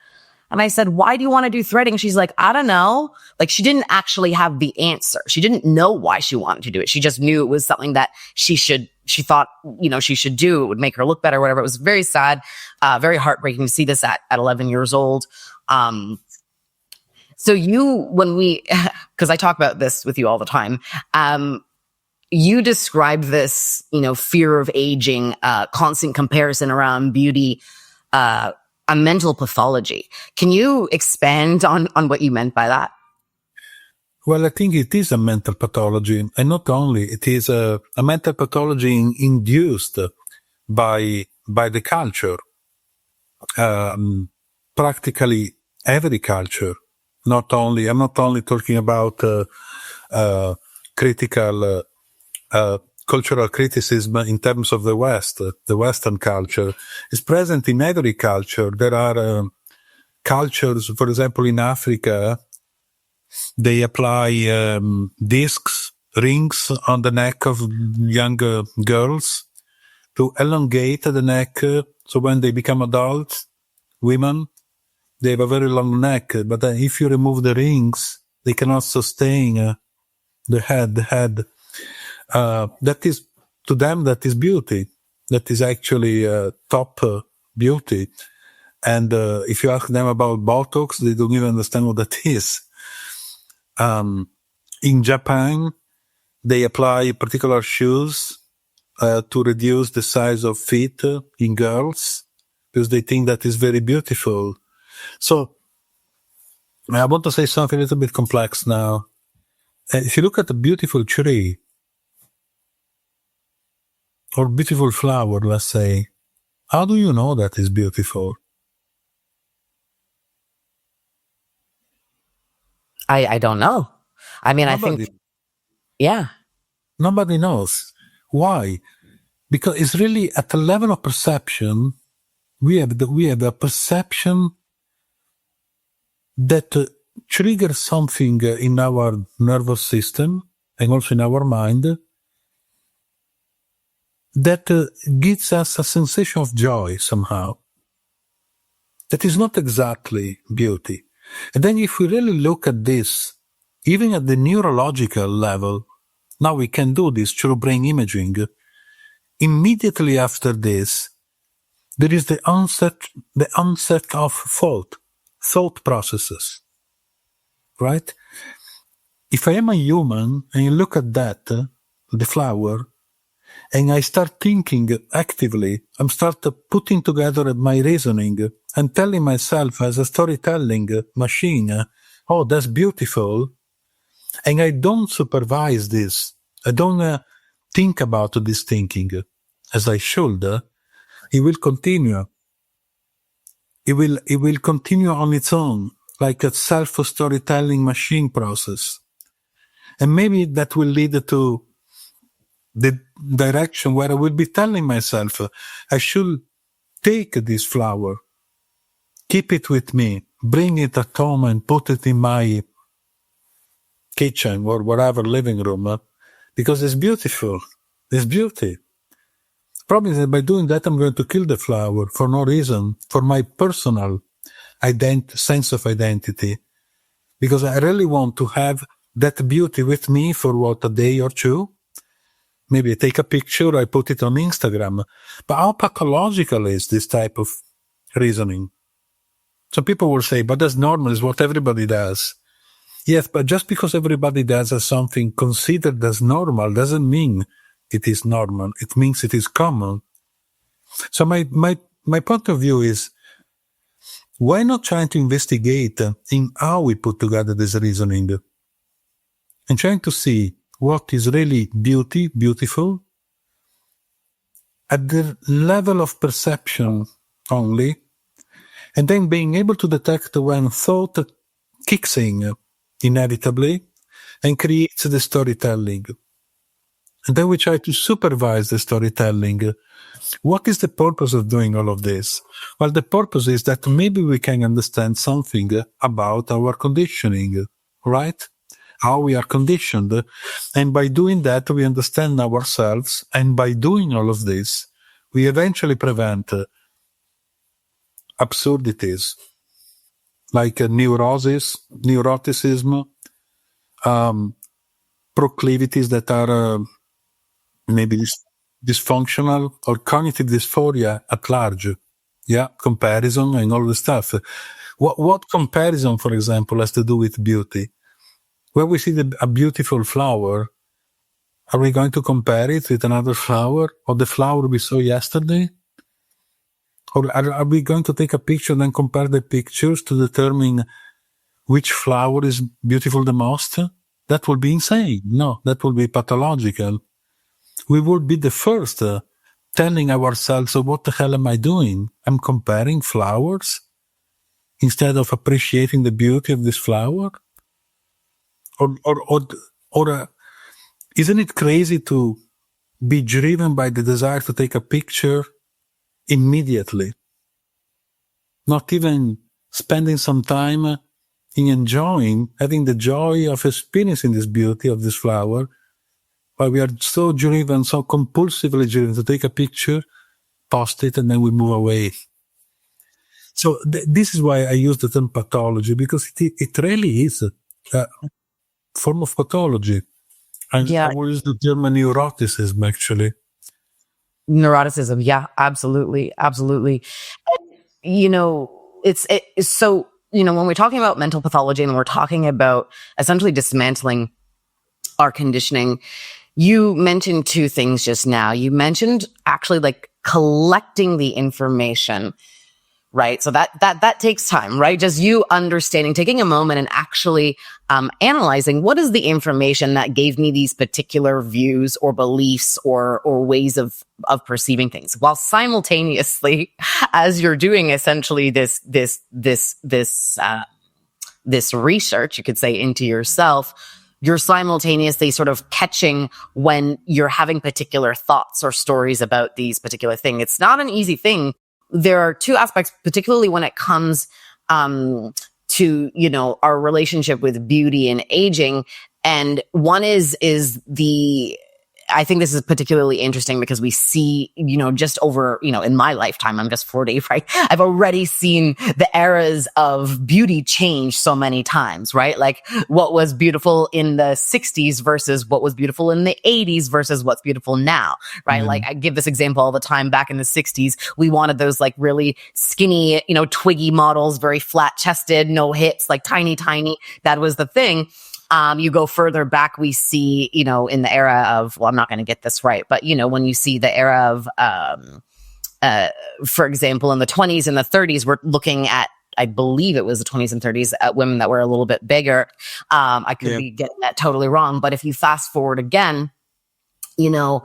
And I said, "Why do you want to do threading?" She's like, "I don't know." Like, she didn't actually have the answer. She didn't know why she wanted to do it. She just knew it was something that she thought, she should do. It would make her look better, whatever. It was very sad, very heartbreaking to see this at 11 years old. So because I talk about this with you all the time, you describe this, fear of aging, constant comparison around beauty, a mental pathology. Can you expand on what you meant by that? Well, I think it is a mental pathology, and not only, it is a mental pathology induced by the culture, practically every culture. I'm not only talking about critical cultural criticism in terms of the West. The Western culture is present in every culture. There are cultures, for example, in Africa, they apply discs, rings on the neck of young girls to elongate the neck. So when they become adults, women, they have a very long neck. But if you remove the rings, they cannot sustain the head. That is, to them, that is beauty. That is actually top beauty. And if you ask them about Botox, they don't even understand what that is. In Japan, they apply particular shoes to reduce the size of feet in girls, because they think that is very beautiful. So I want to say something a little bit complex now. If you look at a beautiful tree, or beautiful flower, let's say, how do you know that is beautiful? I don't know. I mean, Nobody. Yeah. Nobody knows. Why? Because it's really at the level of perception, we have a perception that triggers something in our nervous system and also in our mind that gives us a sensation of joy somehow. That is not exactly beauty. And then if we really look at this, even at the neurological level, now we can do this through brain imaging. immediately after this, there is the onset of thought processes, right? If I am a human and you look at that, the flower, and I start thinking actively, I'm start putting together my reasoning and telling myself as a storytelling machine, oh, that's beautiful. And I don't supervise this. I don't think about this thinking as I should. It will continue. It will continue on its own, like a self-storytelling machine process. And maybe that will lead to the direction where I will be telling myself, I should take this flower, keep it with me, bring it at home and put it in my kitchen or whatever living room, because it's beautiful. It's beauty. Problem is that by doing that, I'm going to kill the flower for no reason, for my personal sense of identity, because I really want to have that beauty with me for a day or two. Maybe I take a picture, I put it on Instagram. But how pathological is this type of reasoning? Some people will say, but that's normal, it's what everybody does. Yes, but just because everybody does something considered as normal doesn't mean it is normal. It means it is common. So my point of view is, why not trying to investigate in how we put together this reasoning and trying to see what is really beautiful at the level of perception only, and then being able to detect when thought kicks in inevitably and creates the storytelling. And then we try to supervise the storytelling. What is the purpose of doing all of this? Well, the purpose is that maybe we can understand something about our conditioning, right? How we are conditioned. And by doing that, we understand ourselves. And by doing all of this, we eventually prevent absurdities like neurosis, neuroticism, proclivities that are maybe dysfunctional, or cognitive dysphoria at large. Yeah, comparison and all the stuff. What comparison, for example, has to do with beauty? When we see a beautiful flower, are we going to compare it with another flower, or the flower we saw yesterday? Or are we going to take a picture and then compare the pictures to determine which flower is beautiful the most? That would be insane. No, that would be pathological. We would be the first telling ourselves, so what the hell am I doing? I'm comparing flowers instead of appreciating the beauty of this flower? Or isn't it crazy to be driven by the desire to take a picture immediately? Not even spending some time in enjoying, having the joy of experiencing this beauty of this flower, but we are so driven, so compulsively driven to take a picture, post it, and then we move away. So this is why I use the term pathology, because it really is a form of pathology. I will use the term neuroticism, actually. Neuroticism. Yeah, absolutely. Absolutely. And, it's so, when we're talking about mental pathology and we're talking about essentially dismantling our conditioning, you mentioned two things just now. You mentioned actually like collecting the information, right? So that takes time, right? Just you understanding, taking a moment and actually analyzing what is the information that gave me these particular views or beliefs or ways of perceiving things, while simultaneously, as you're doing essentially this research, you could say, into yourself, you're simultaneously sort of catching when you're having particular thoughts or stories about these particular things. It's not an easy thing. There are two aspects, particularly when it comes to, our relationship with beauty and aging. And one is the I think this is particularly interesting because we see, just over, in my lifetime, I'm just 40, right? I've already seen the eras of beauty change so many times, right? Like what was beautiful in the 60s versus what was beautiful in the 80s versus what's beautiful now, right? Mm. Like I give this example all the time. Back in the 60s, we wanted those like really skinny, twiggy models, very flat chested, no hips, like tiny. That was the thing. You go further back, we see, in the era of, well, I'm not going to get this right, but, when you see the era of, for example, in the 20s and the 30s, we're looking at, I believe it was the 20s and 30s, women that were a little bit bigger. I could be getting that totally wrong. But if you fast forward again, the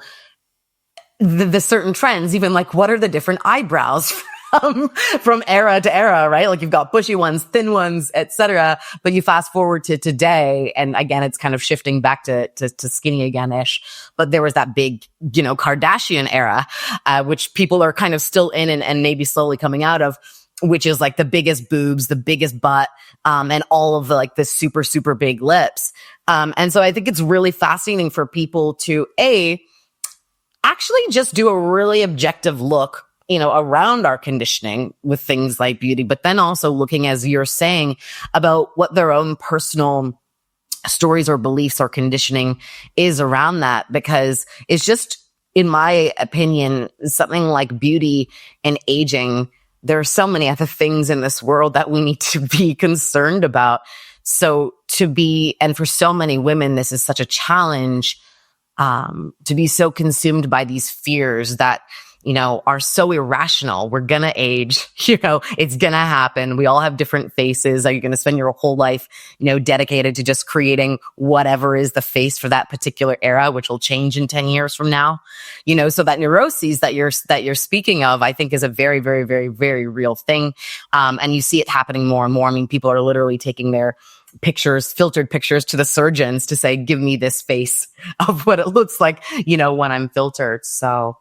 certain trends, even like what are the different eyebrows from era to era, right? Like you've got bushy ones, thin ones, etc. But you fast forward to today, and again, it's kind of shifting back to skinny again-ish. But there was that big, Kardashian era, which people are kind of still in and maybe slowly coming out of, which is like the biggest boobs, the biggest butt, and all of the like the super, super big lips. And so I think it's really fascinating for people to actually just do a really objective look, around our conditioning with things like beauty, but then also looking, as you're saying, about what their own personal stories or beliefs or conditioning is around that, because it's just, in my opinion, something like beauty and aging. There are so many other things in this world that we need to be concerned about. So and for so many women, this is such a challenge, to be so consumed by these fears that, are so irrational. We're going to age, it's going to happen. We all have different faces. Are you going to spend your whole life, dedicated to just creating whatever is the face for that particular era, which will change in 10 years from now? So that neuroses that you're speaking of, I think is a very, very, very, very real thing. And you see it happening more and more. I mean, people are literally taking their filtered pictures to the surgeons to say, give me this face of what it looks like, when I'm filtered. So.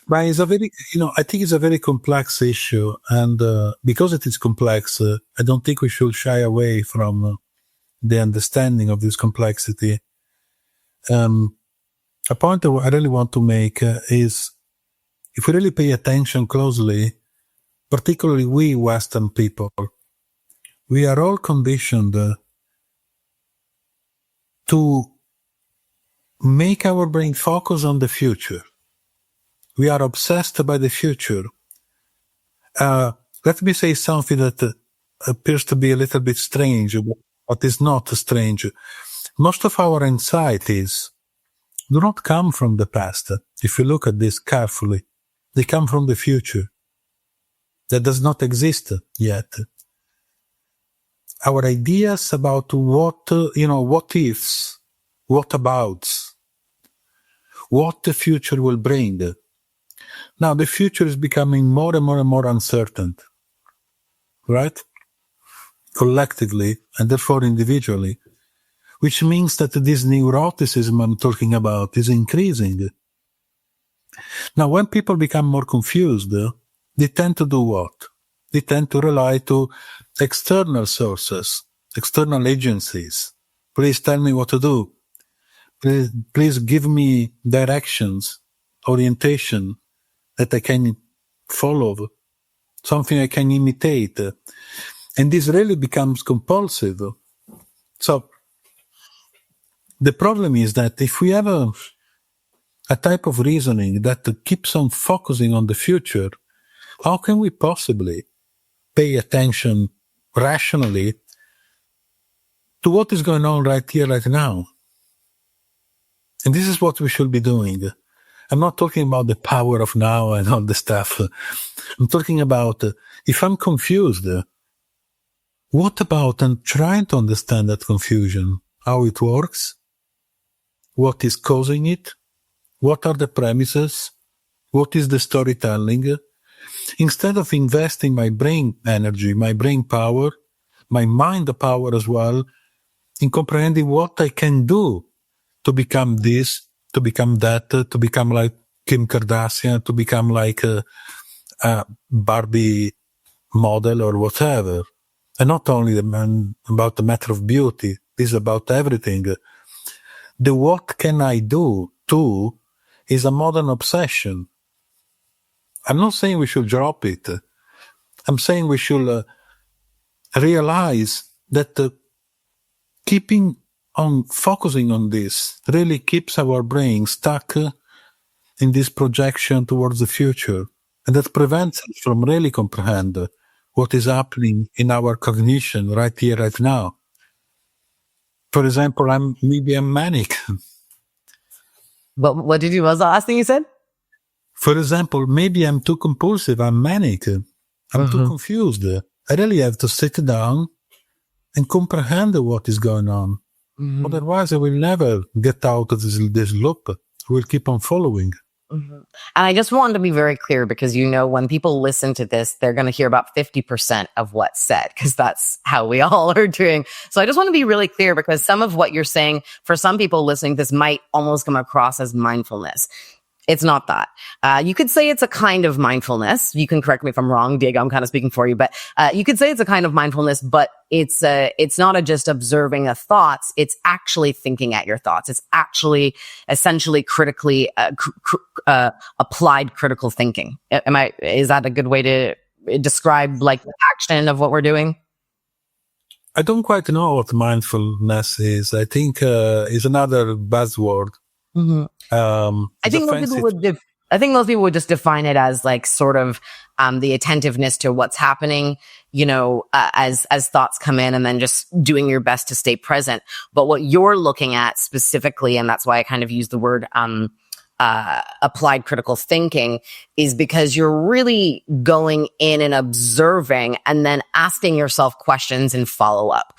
But it's a very, I think it's a very complex issue. And because it is complex, I don't think we should shy away from the understanding of this complexity. A point that I really want to make is, if we really pay attention closely, particularly we Western people, we are all conditioned to make our brain focus on the future. We are obsessed by the future. Let me say something that appears to be a little bit strange, but is not strange. Most of our anxieties do not come from the past. If you look at this carefully, they come from the future that does not exist yet. Our ideas about what ifs, what abouts, what the future will bring. Now, the future is becoming more and more and more uncertain, right? Collectively, and therefore individually, which means that this neuroticism I'm talking about is increasing. Now, when people become more confused, they tend to do what? They tend to rely to external sources, external agencies. Please tell me what to do. Please give me directions, orientation that I can follow, something I can imitate. And this really becomes compulsive. So the problem is that if we have a type of reasoning that keeps on focusing on the future, how can we possibly pay attention rationally to what is going on right here, right now? And this is what we should be doing. I'm not talking about the power of now and all the stuff. I'm talking about, if I'm confused, what about and trying to understand that confusion, how it works, what is causing it, what are the premises, what is the storytelling, instead of investing my brain energy, my brain power, my mind power as well, in comprehending what I can do to become this, to become that, to become like Kim Kardashian, to become like a Barbie model or whatever. And not only about the matter of beauty, this is about everything. The what can I do too is a modern obsession. I'm not saying we should drop it. I'm saying we should realize that keeping on focusing on this really keeps our brain stuck in this projection towards the future. And that prevents us from really comprehend what is happening in our cognition right here, right now. For example, I'm manic. What was the last thing you said? For example, maybe I'm too compulsive. I'm manic. I'm too confused. I really have to sit down and comprehend what is going on. Otherwise, I will never get out of this loop. We'll keep on following. And I just wanted to be very clear because, when people listen to this, they're going to hear about 50% of what's said because that's how we all are doing. So I just want to be really clear because some of what you're saying, for some people listening, this might almost come across as mindfulness. It's not that. You could say it's a kind of mindfulness. You can correct me if I'm wrong, Diego. I'm kind of speaking for you, but you could say it's a kind of mindfulness, but it's not just observing a thoughts. It's actually thinking at your thoughts. It's actually essentially critically applied critical thinking. Is that a good way to describe like the action of what we're doing? I don't quite know what mindfulness is. I think is another buzzword. I think most people would just define it as like sort of the attentiveness to what's happening, as thoughts come in and then just doing your best to stay present. But what you're looking at specifically, and that's why I kind of use the word applied critical thinking, is because you're really going in and observing and then asking yourself questions and follow up,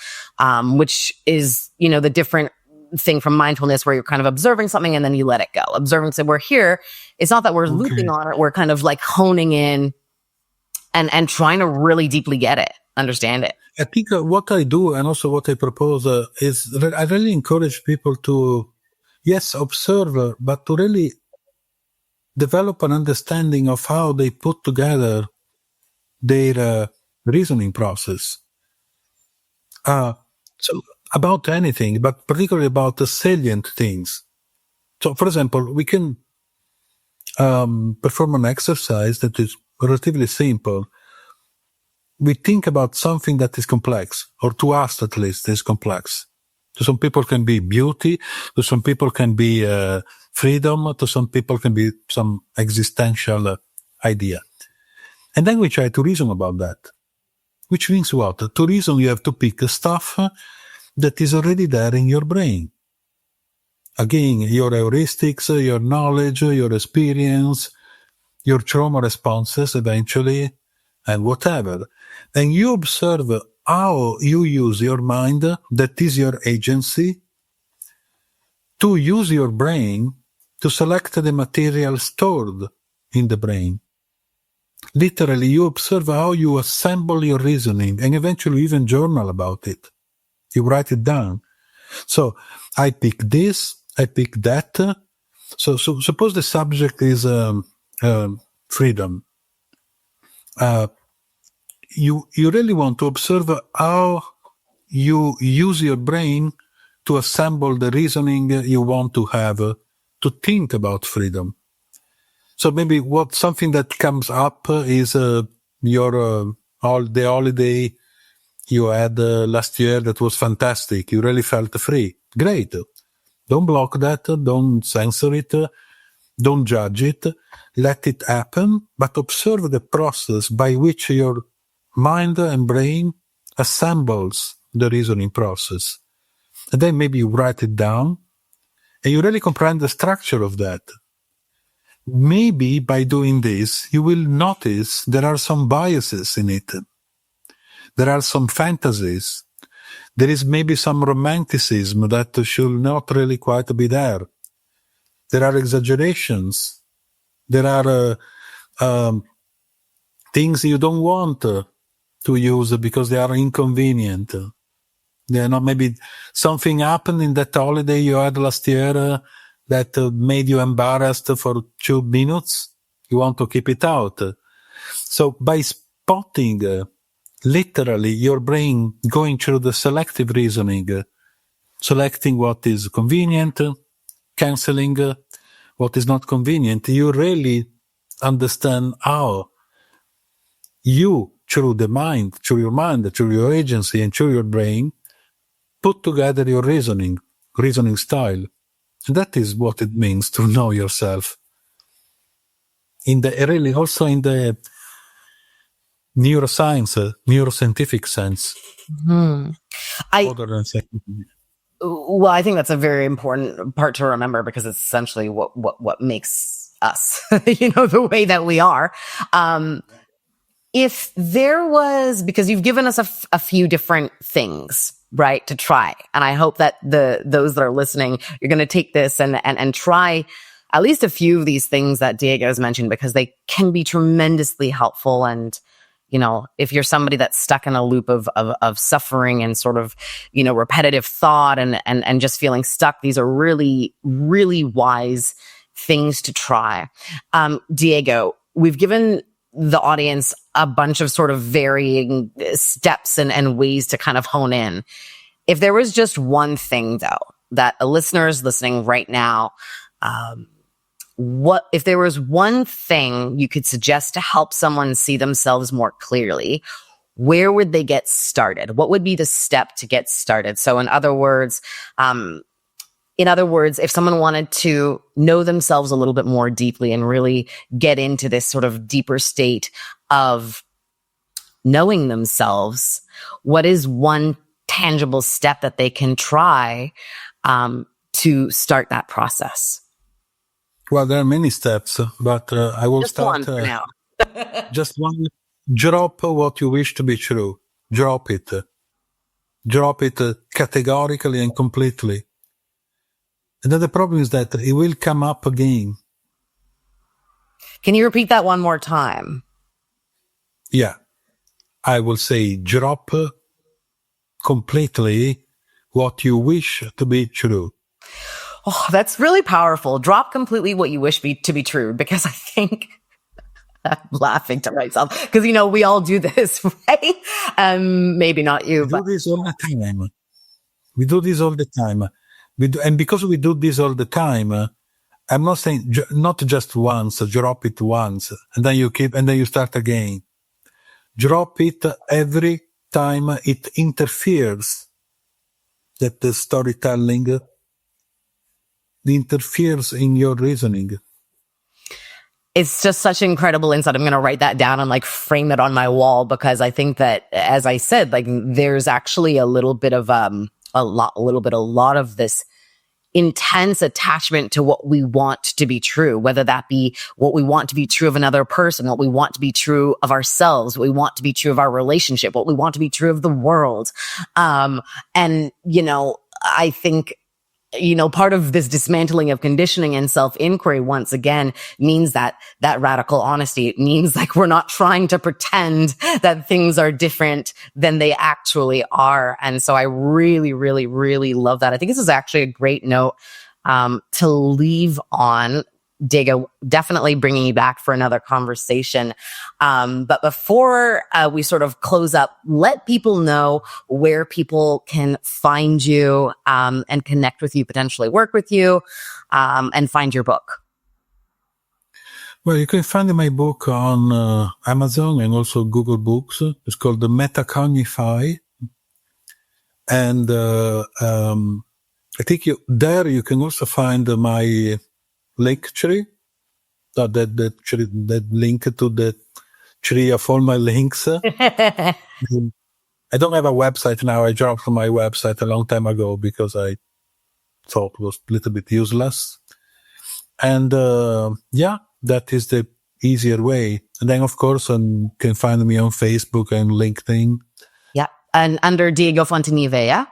which is, the different thing from mindfulness where you're kind of observing something and then you let it go. Observing, so we're here. It's not that we're looping on it. We're kind of like honing in and trying to really deeply get it, understand it. I think what I do and also what I propose is I really encourage people to, yes, observe, but to really develop an understanding of how they put together their reasoning process. So about anything, but particularly about the salient things. So, for example, we can perform an exercise that is relatively simple. We think about something that is complex, or to us at least is complex. To some people can be beauty, to some people can be freedom, to some people can be some existential idea. And then we try to reason about that. Which means what? To reason, you have to pick stuff that is already there in your brain. Again, your heuristics, your knowledge, your experience, your trauma responses eventually, and whatever. And you observe how you use your mind, that is your agency, to use your brain to select the material stored in the brain. Literally, you observe how you assemble your reasoning and eventually even journal about it. You write it down. So I pick this, I pick that. So suppose the subject is freedom. You really want to observe how you use your brain to assemble the reasoning you want to have to think about freedom. So maybe something that comes up is your the holiday you had last year that was fantastic. You really felt free. Great. Don't block that. Don't censor it. Don't judge it. Let it happen, but observe the process by which your mind and brain assembles the reasoning process. And then maybe you write it down and you really comprehend the structure of that. Maybe by doing this, you will notice there are some biases in it. There are some fantasies. There is maybe some romanticism that should not really quite be there. There are exaggerations. There are things you don't want to use because they are inconvenient. Maybe something happened in that holiday you had last year that made you embarrassed for 2 minutes. You want to keep it out. So by spotting literally your brain going through the selective reasoning, selecting what is convenient, canceling what is not convenient, you really understand how you, through your mind, through your agency and through your brain, put together your reasoning style. And that is what it means to know yourself. Also in the neuroscientific sense. Hmm. Other than scientific. Well, I think that's a very important part to remember, because it's essentially what makes us, the way that we are. If there was, because you've given us a few different things, right, to try. And I hope that those that are listening, you're going to take this and try at least a few of these things that Diego has mentioned, because they can be tremendously helpful. And, if you're somebody that's stuck in a loop of suffering and sort of, repetitive thought and just feeling stuck, these are really, really wise things to try. Diego, we've given the audience a bunch of sort of varying steps and ways to kind of hone in. If there was just one thing, though, that a listener is listening right now, what if there was one thing you could suggest to help someone see themselves more clearly, where would they get started? What would be the step to get started? So in other words, if someone wanted to know themselves a little bit more deeply and really get into this sort of deeper state of knowing themselves, what is one tangible step that they can try to start that process? Well, there are many steps, but I will just start. One for now. Just one. Drop what you wish to be true. Drop it. Drop it categorically and completely. And then the problem is that it will come up again. Can you repeat that one more time? Yeah. I will say drop completely what you wish to be true. Oh, that's really powerful. Drop completely what you wish to be true, because I think I'm laughing to myself because, we all do this, right? Maybe not you. We do this all the time. And because we do this all the time, I'm not saying not just once, drop it once, and then you start again. Drop it every time it interferes, that the storytelling interferes in your reasoning. It's just such incredible insight. I'm going to write that down and frame it on my wall, because I think that, as I said, there's actually a little bit of a lot of this intense attachment to what we want to be true, whether that be what we want to be true of another person, what we want to be true of ourselves, what we want to be true of our relationship, what we want to be true of the world. And, I think, part of this dismantling of conditioning and self-inquiry, once again, means that radical honesty. It means we're not trying to pretend that things are different than they actually are. And so I really, really, really love that. I think this is actually a great note to leave on. Diego, definitely bringing you back for another conversation. But before we sort of close up, let people know where people can find you and connect with you, potentially work with you, and find your book. Well, you can find my book on Amazon and also Google Books. It's called the Metacognitive. And I think you can also find my link tree, that link to the tree of all my links. I don't have a website now. I dropped my website a long time ago because I thought it was a little bit useless. And that is the easier way. And then, of course, you can find me on Facebook and LinkedIn. Yeah, and under Diego Fontanive, yeah?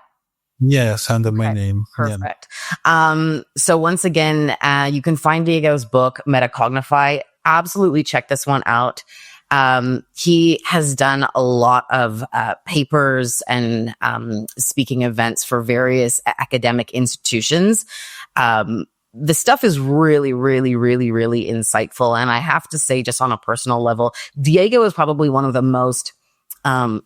Yes, under my name. Perfect. Yeah. So once again, you can find Diego's book, Metacognitive. Absolutely check this one out. He has done a lot of papers and speaking events for various academic institutions. The stuff is really, really, really, really insightful. And I have to say, just on a personal level, Diego is probably one of the most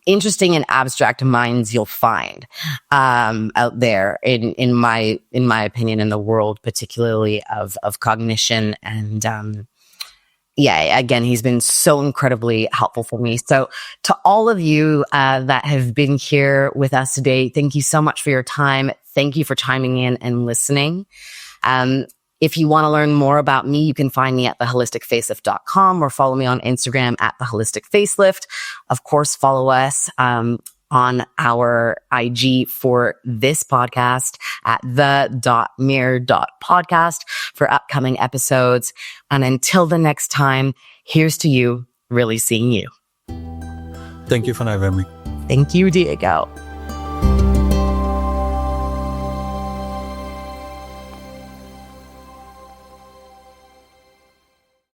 interesting and abstract minds you'll find out there in my opinion, in the world, particularly of cognition. And again, he's been so incredibly helpful for me. So to all of you that have been here with us today, thank you so much for your time. Thank you for chiming in and listening. If you want to learn more about me, you can find me at theholisticfacelift.com or follow me on Instagram at theholisticfacelift. Of course, follow us on our IG for this podcast at the.mirror.podcast for upcoming episodes. And until the next time, here's to you really seeing you. Thank you for having me. Thank you, Diego.